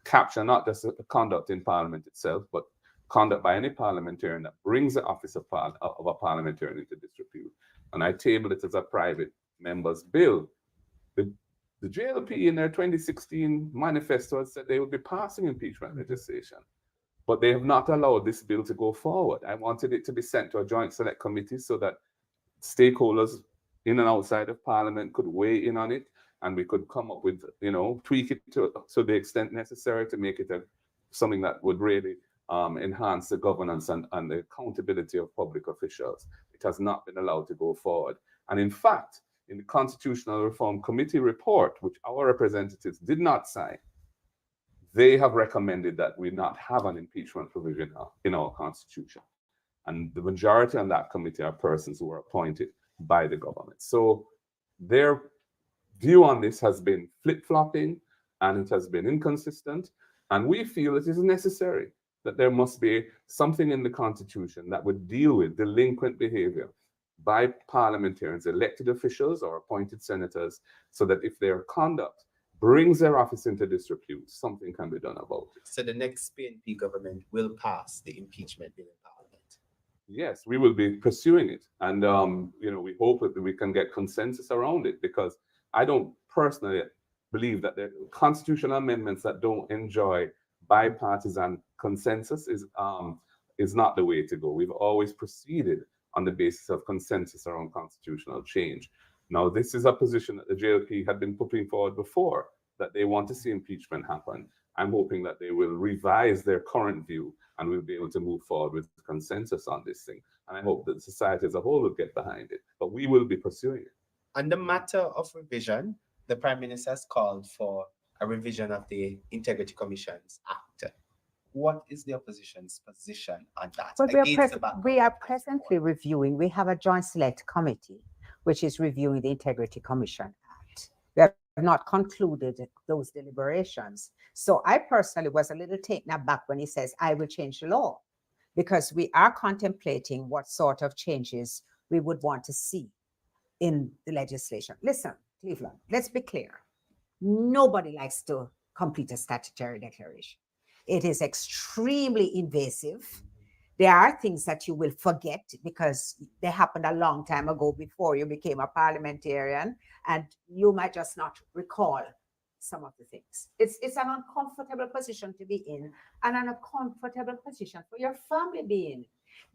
capture not just the conduct in Parliament itself, but conduct by any parliamentarian that brings the office of a parliamentarian into disrepute. And I tabled it as a private member's bill. The JLP in their 2016 manifesto said they would be passing impeachment legislation, but they have not allowed this bill to go forward. I wanted it to be sent to a joint select committee so that stakeholders in and outside of Parliament could weigh in on it, and we could come up with, tweak it to the extent necessary to make it a something that would really enhance the governance and the accountability of public officials. It has not been allowed to go forward. And in fact, in the Constitutional Reform Committee report, which our representatives did not sign, they have recommended that we not have an impeachment provision in our Constitution. And the majority on that committee are persons who were appointed by the government. So their view on this has been flip-flopping, and it has been inconsistent. And we feel it is necessary that there must be something in the Constitution that would deal with delinquent behavior by parliamentarians, elected officials or appointed senators, so that if their conduct brings their office into disrepute, something can be done about it. So the next PNP government will pass the impeachment bill in Parliament. Yes, we will be pursuing it. And, we hope that we can get consensus around it, because I don't personally believe that the constitutional amendments that don't enjoy bipartisan consensus is not the way to go. We've always proceeded on the basis of consensus around constitutional change. Now, this is a position that the JLP had been putting forward before, that they want to see impeachment happen. I'm hoping that they will revise their current view and we'll be able to move forward with consensus on this thing. And I hope that society as a whole will get behind it, but we will be pursuing it. On the matter of revision, the Prime Minister has called for a revision of the Integrity Commissions Act. What is the opposition's position on that? Well, we are presently reviewing, we have a joint select committee, which is reviewing the Integrity Commission Act. We have not concluded those deliberations. So I personally was a little taken aback when he says, I will change the law, because we are contemplating what sort of changes we would want to see in the legislation. Listen, Cleveland, let's be clear. Nobody likes to complete a statutory declaration. It is extremely invasive. There are things that you will forget because they happened a long time ago before you became a parliamentarian, and you might just not recall some of the things. It's an uncomfortable position to be in, and an uncomfortable position for your family to be in,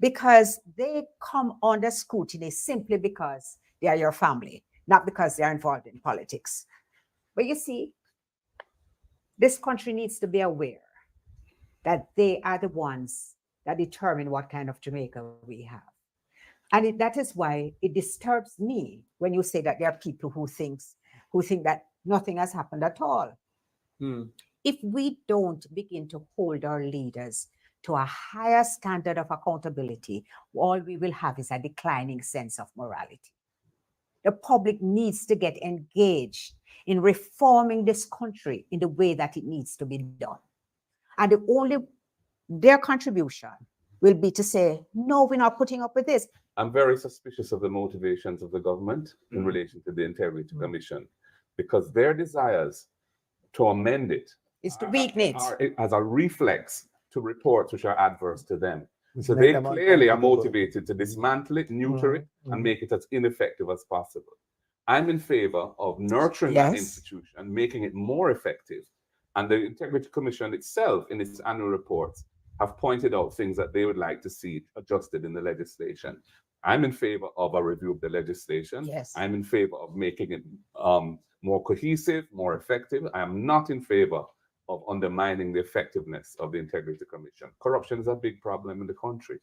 because they come under scrutiny simply because they are your family, not because they are involved in politics. But you see, this country needs to be aware that they are the ones that determine what kind of Jamaica we have. And that is why it disturbs me when you say that there are people who think that nothing has happened at all. If we don't begin to hold our leaders to a higher standard of accountability, all we will have is a declining sense of morality. The public needs to get engaged in reforming this country in the way that it needs to be done. And their contribution will be to say, no, we're not putting up with this. I'm very suspicious of the motivations of the government in relation to the Integrity Commission, because their desires to amend it is to weaken it as a reflex to reports which are adverse to them. So they clearly are motivated to dismantle it, neuter it, and make it as ineffective as possible. I'm in favor of nurturing that institution and making it more effective. And the Integrity Commission itself, in its annual reports, have pointed out things that they would like to see adjusted in the legislation. I'm in favor of a review of the legislation. Yes. I'm in favor of making it more cohesive, more effective. I am not in favor of undermining the effectiveness of the Integrity Commission. Corruption is a big problem in the country,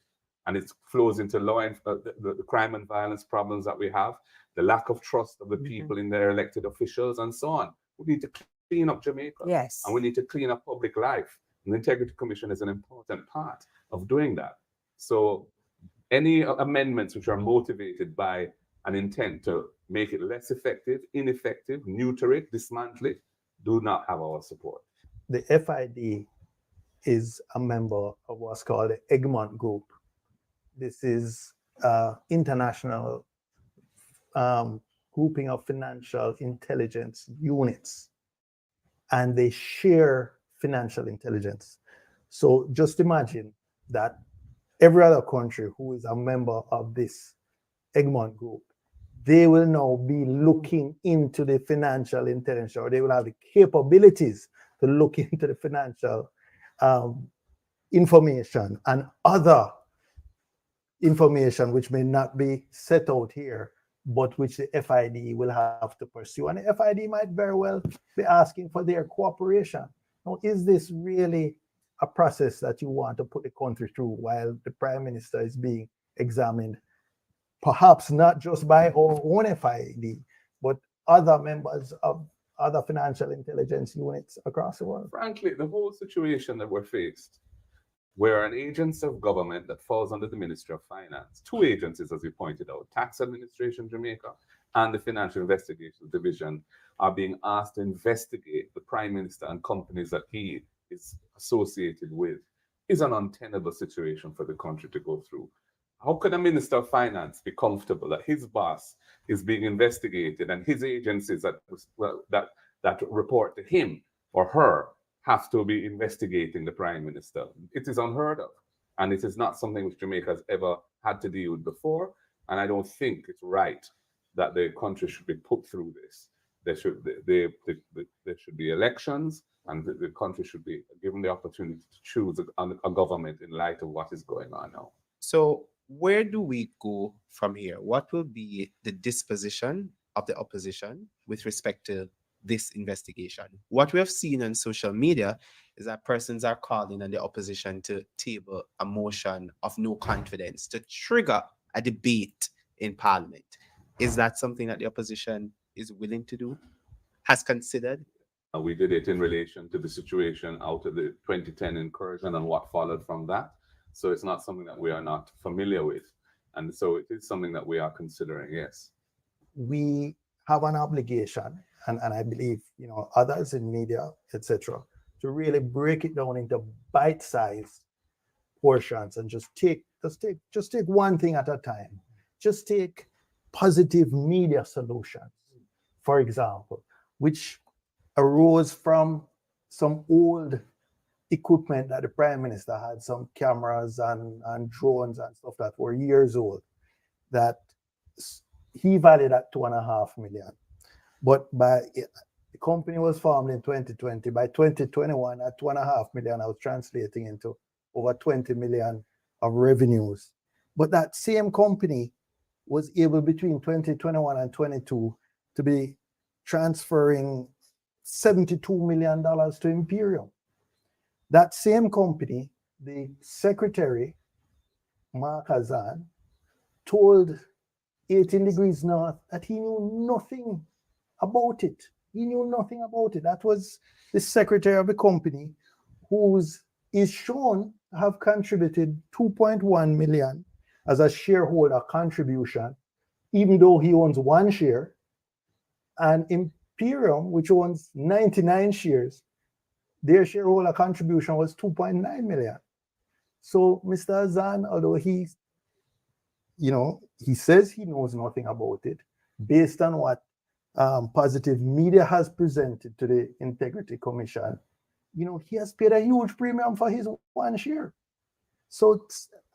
and it flows into the crime and violence problems that we have, the lack of trust of the people in their elected officials, and so on. We need to clean up Jamaica. Yes. And we need to clean up public life. And the Integrity Commission is an important part of doing that. So any amendments which are motivated by an intent to make it less effective, ineffective, neuter it, dismantle it, do not have our support. The FID is a member of what's called the Egmont Group. This is international grouping of financial intelligence units, and they share financial intelligence. So just imagine that every other country who is a member of this Egmont Group, they will now be looking into the financial intelligence, or they will have the capabilities to look into the financial information and other information which may not be set out here, but which the FID will have to pursue. And the FID might very well be asking for their cooperation. Now, is this really a process that you want to put the country through while the Prime Minister is being examined, perhaps not just by our own FID, but other members of other financial intelligence units across the world. Frankly, the whole situation that we're faced, we're an agency of government that falls under the Ministry of Finance. Two agencies, as you pointed out, Tax Administration Jamaica and the Financial Investigations Division, are being asked to investigate the Prime Minister and companies that he is associated with. Is an untenable situation for the country to go through. How could a Minister of Finance be comfortable that his boss is being investigated and his agencies that report to him or her have to be investigating the Prime Minister? It is unheard of, and it is not something which Jamaica has ever had to deal with before. And I don't think it's right that the country should be put through this. There should be elections, and the country should be given the opportunity to choose a government in light of what is going on now. So where do we go from here? What will be the disposition of the opposition with respect to this investigation? What we have seen on social media is that persons are calling on the opposition to table a motion of no confidence to trigger a debate in Parliament. Is that something that the opposition is willing to do, has considered? We did it in relation to the situation out of the 2010 incursion and what followed from that. So it's not something that we are not familiar with. And so it is something that we are considering, yes. We have an obligation, and I believe, others in media, etc., to really break it down into bite-sized portions and just take one thing at a time. Just take positive media solutions, for example, which arose from some old equipment that the Prime Minister had, some cameras and drones and stuff that were years old, that he valued at $2.5 million. But the company was formed in 2020. By 2021, at $2.5 million, I was translating into over 20 million of revenues. But that same company was able between 2021 and 22 to be transferring $72 million to Imperium. That same company, the secretary, Mark Hazan, told 18 Degrees North that he knew nothing about it. He knew nothing about it. That was the secretary of the company who is shown to have contributed 2.1 million as a shareholder contribution, even though he owns one share. And Imperium, which owns 99 shares, their shareholder contribution was 2.9 million. So Mr. Hazan, although he says he knows nothing about it, based on what Positive Media has presented to the Integrity Commission, he has paid a huge premium for his one share. So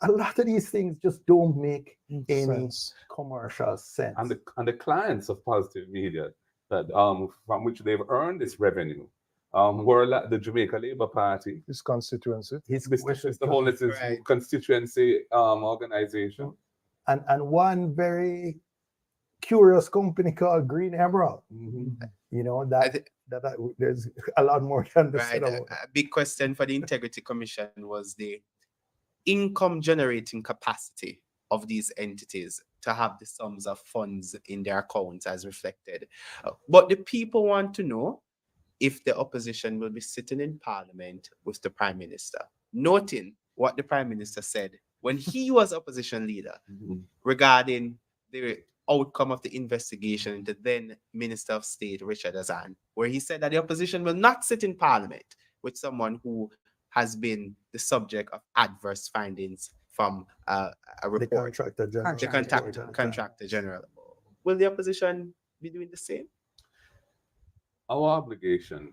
a lot of these things just don't make any commercial sense. And the clients of Positive Media that from which they've earned this revenue were the Jamaica Labour Party, His constituency. Mr. Holness' right. Constituency organization. And one very curious company called Green Emerald. Mm-hmm. There's a lot more can be said about. A big question for the Integrity Commission was the income generating capacity of these entities to have the sums of funds in their accounts as reflected. But the people want to know if the opposition will be sitting in Parliament with the Prime Minister, noting what the Prime Minister said when he was opposition leader regarding the outcome of the investigation into then Minister of State Richard Hazan, where he said that the opposition will not sit in Parliament with someone who has been the subject of adverse findings from a report. The contractor general. Will the opposition be doing the same? Our obligation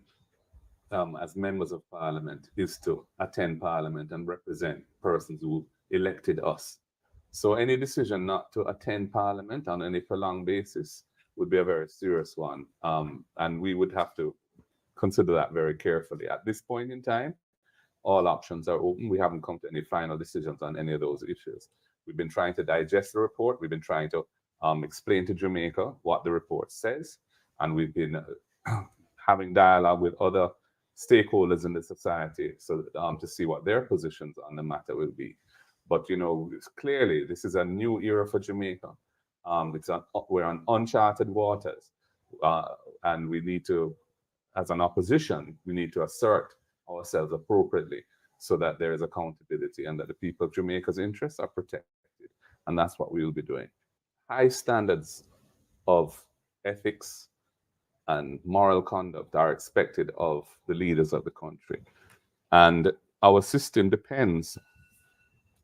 as members of Parliament is to attend Parliament and represent persons who elected us. So any decision not to attend Parliament on any prolonged basis would be a very serious one. And we would have to consider that very carefully. At this point in time, all options are open. We haven't come to any final decisions on any of those issues. We've been trying to digest the report. We've been trying to explain to Jamaica what the report says. And we've been having dialogue with other stakeholders in the society, so to see what their positions on the matter will be. But you know, clearly this is a new era for Jamaica. We're on uncharted waters, and we need to, as an opposition, we need to assert ourselves appropriately so that there is accountability and that the people of Jamaica's interests are protected. And that's what we will be doing. High standards of ethics and moral conduct are expected of the leaders of the country. And our system depends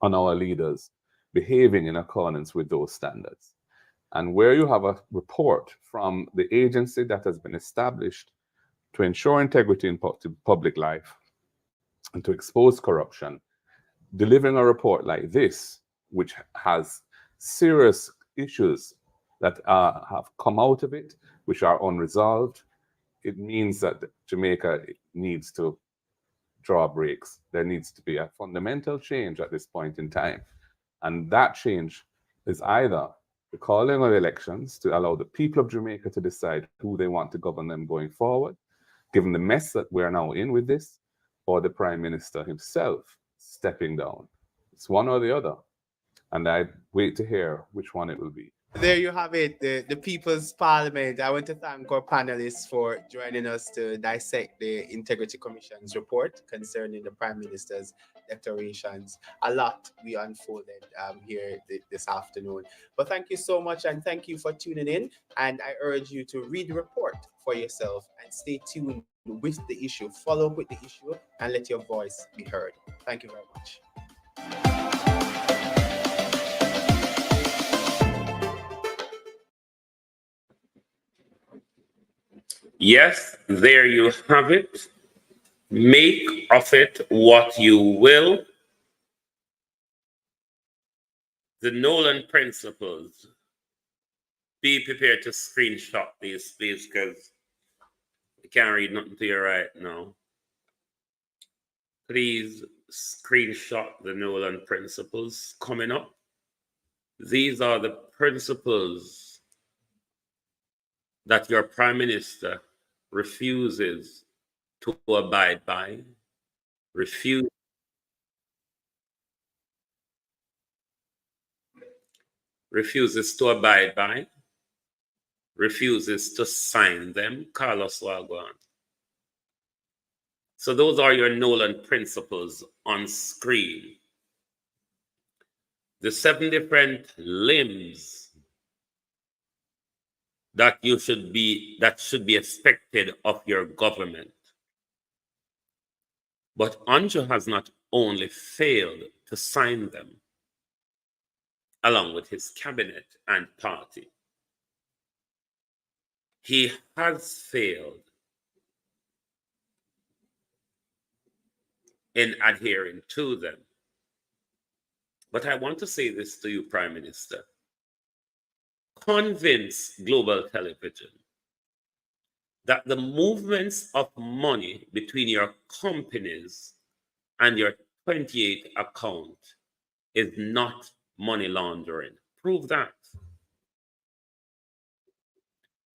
on our leaders behaving in accordance with those standards. And where you have a report from the agency that has been established to ensure integrity in public life and to expose corruption, delivering a report like this, which has serious issues that have come out of it, which are unresolved, it means that Jamaica needs to draw brakes. There needs to be a fundamental change at this point in time. And that change is either the calling of elections to allow the people of Jamaica to decide who they want to govern them going forward, given the mess that we're now in with this, or the Prime Minister himself stepping down. It's one or the other. And I wait to hear which one it will be. There you have it, the People's Parliament. I want to thank our panelists for joining us to dissect the Integrity Commission's report concerning the Prime Minister's declarations. A lot we unfolded here this afternoon. But thank you so much, and thank you for tuning in. And I urge you to read the report for yourself and stay tuned with the issue. Follow up with the issue and let your voice be heard. Thank you very much. Yes, there you have it. Make of it what you will. The Nolan principles. Be prepared to screenshot these, please, because I can't read nothing to you right now. Please screenshot the Nolan principles coming up. These are the principles that your Prime Minister refuses to abide by, refuses to abide by, refuses to sign them. Carlos Wagwan. So those are your Nolan principles on screen. The 7 different limbs that should be expected of your government. But Andrew has not only failed to sign them, along with his cabinet and party, he has failed in adhering to them. But I want to say this to you, Prime Minister. Convince Global Television that the movements of money between your companies and your 28 account is not money laundering. Prove that.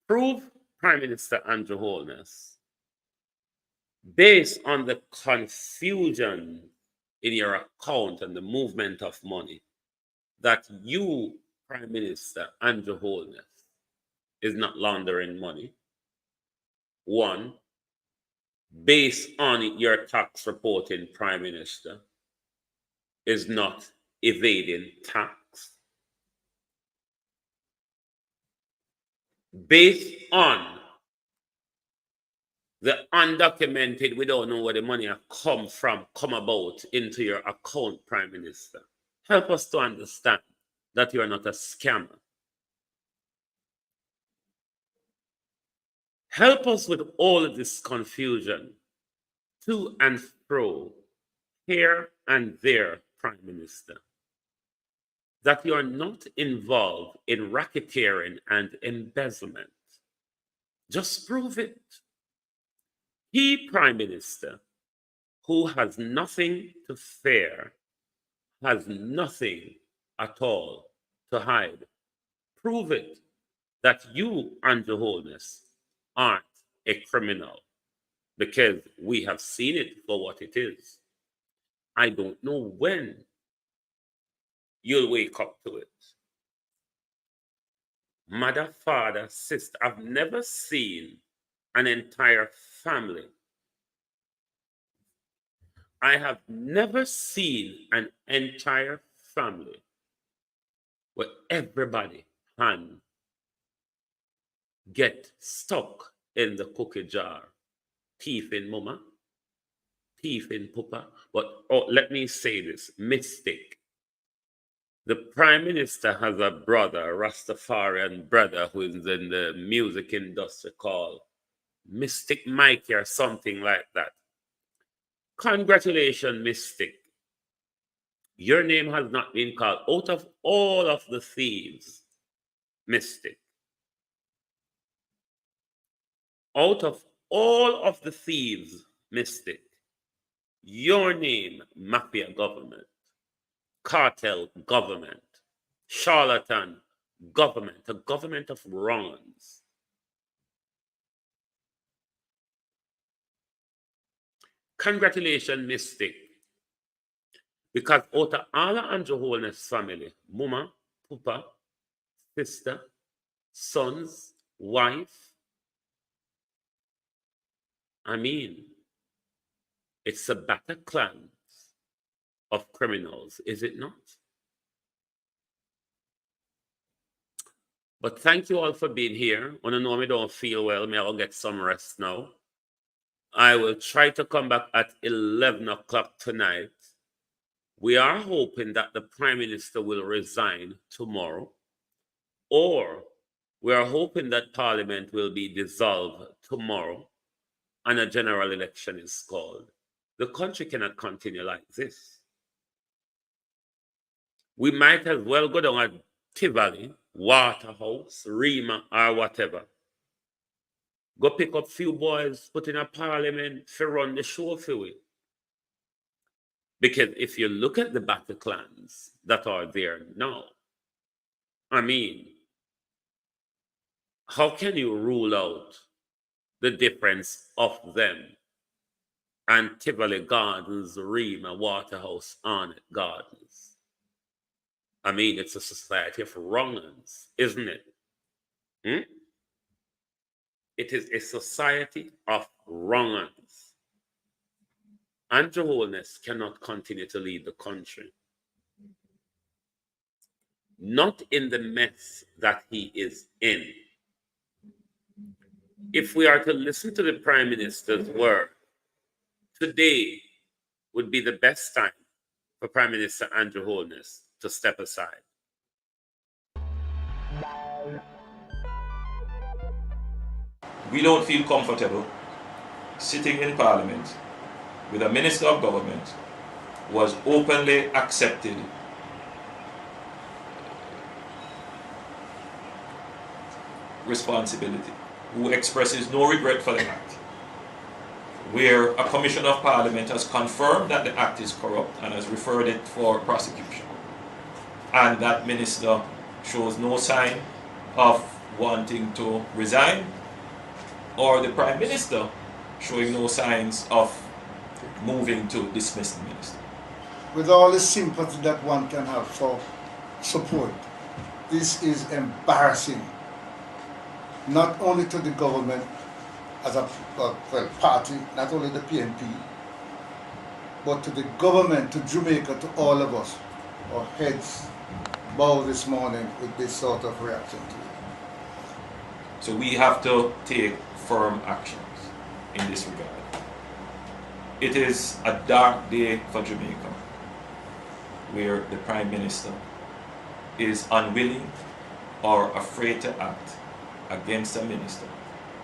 Prove, Prime Minister Andrew Holness, based on the confusion in your account and the movement of money, that you, Prime Minister Andrew Holness, is not laundering money. 1, based on your tax reporting, Prime Minister, is not evading tax. Based on the undocumented, we don't know where the money come about into your account, Prime Minister. Help us to understand that you are not a scammer. Help us with all of this confusion, to and fro, here and there, Prime Minister, that you are not involved in racketeering and embezzlement. Just prove it. He, Prime Minister, who has nothing to fear, has nothing at all to hide. Prove it that you, Andrew Holness, aren't a criminal. because we have seen it for what it is. I don't know when you'll wake up to it. Mother, father, sister, I've never seen an entire family. I have never seen an entire family where everybody hand get stuck in the cookie jar. Teeth in mama, teeth in papa. But let me say this, mistake. The prime minister has a brother, a Rastafarian brother, who is in the music industry called Mystic Mikey or something like that. Congratulations, Mystic. Your name has not been called out of all of the thieves, Mystic. Out of all of the thieves, Mystic, your name, mafia government, cartel government, charlatan government, a government of wrongs. Congratulations, Mystic. Because out of all of Andrew Holness family, mama, papa, sister, sons, wife, I mean, it's a battle clan of criminals, is it not? But thank you all for being here. When I know me don't feel well, may I'll get some rest now. I will try to come back at 11 o'clock tonight. We are hoping that the Prime Minister will resign tomorrow, or we are hoping that Parliament will be dissolved tomorrow and a general election is called. The country cannot continue like this. We might as well go down at Tivoli, Waterhouse, Rima, or whatever. Go pick up few boys, put in a parliament, to run the show for we. Because if you look at the battle clans that are there now, I mean, how can you rule out the difference of them and Tivoli Gardens, Rima, Waterhouse, Arnott Gardens? I mean, it's a society of wrongs, isn't it? It is a society of wrongs. Andrew Holness cannot continue to lead the country. Not in the mess that he is in. If we are to listen to the Prime Minister's word, today would be the best time for Prime Minister Andrew Holness to step aside. We don't feel comfortable sitting in Parliament with a Minister of Government who has openly accepted responsibility, who expresses no regret for the act, where a Commission of Parliament has confirmed that the act is corrupt and has referred it for prosecution, and that minister shows no sign of wanting to resign, or the Prime Minister showing no signs of moving to dismiss the minister. With all the sympathy that one can have for support, this is embarrassing, not only to the government as a party, not only the PNP, but to the government, to Jamaica, to all of us. Our heads bow this morning with this sort of reaction to it. So we have to take firm actions in this regard. It is a dark day for Jamaica, where the Prime Minister is unwilling or afraid to act against a minister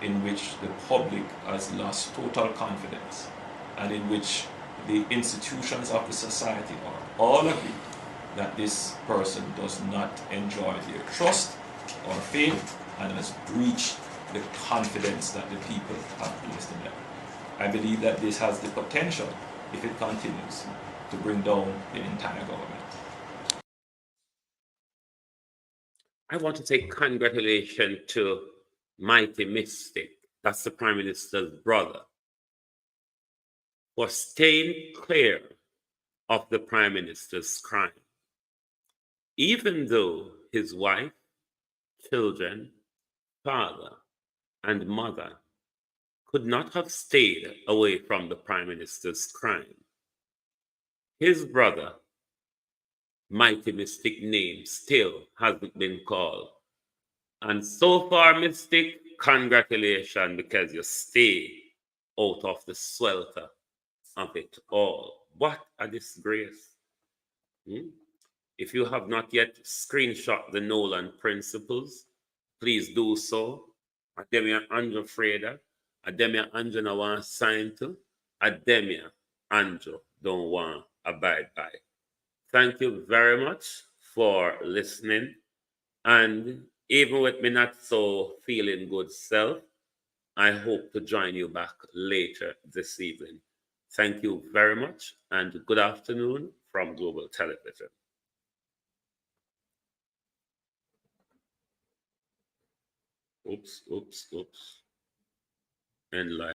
in which the public has lost total confidence and in which the institutions of the society are all agreed that this person does not enjoy their trust or faith and has breached the confidence that the people have placed in them. I believe that this has the potential, if it continues, to bring down the entire government. I want to say congratulations to Mighty Mystic. That's the Prime Minister's brother. for staying clear of the Prime Minister's crime, even though his wife, children, father, and mother could not have stayed away from the Prime Minister's crime. His brother, mighty Mystic name still hasn't been called. And so far, Mystic, congratulations, because you stay out of the swelter of it all. What a disgrace. If you have not yet screenshot the Nolan principles, please do so. Ademia Andrew Freda, Ademia Andrew no want sign to, Ademia Andrew don't want abide by. Thank you very much for listening. And even with me not so feeling good self, I hope to join you back later this evening. Thank you very much and good afternoon from Global Television. Oops. And live.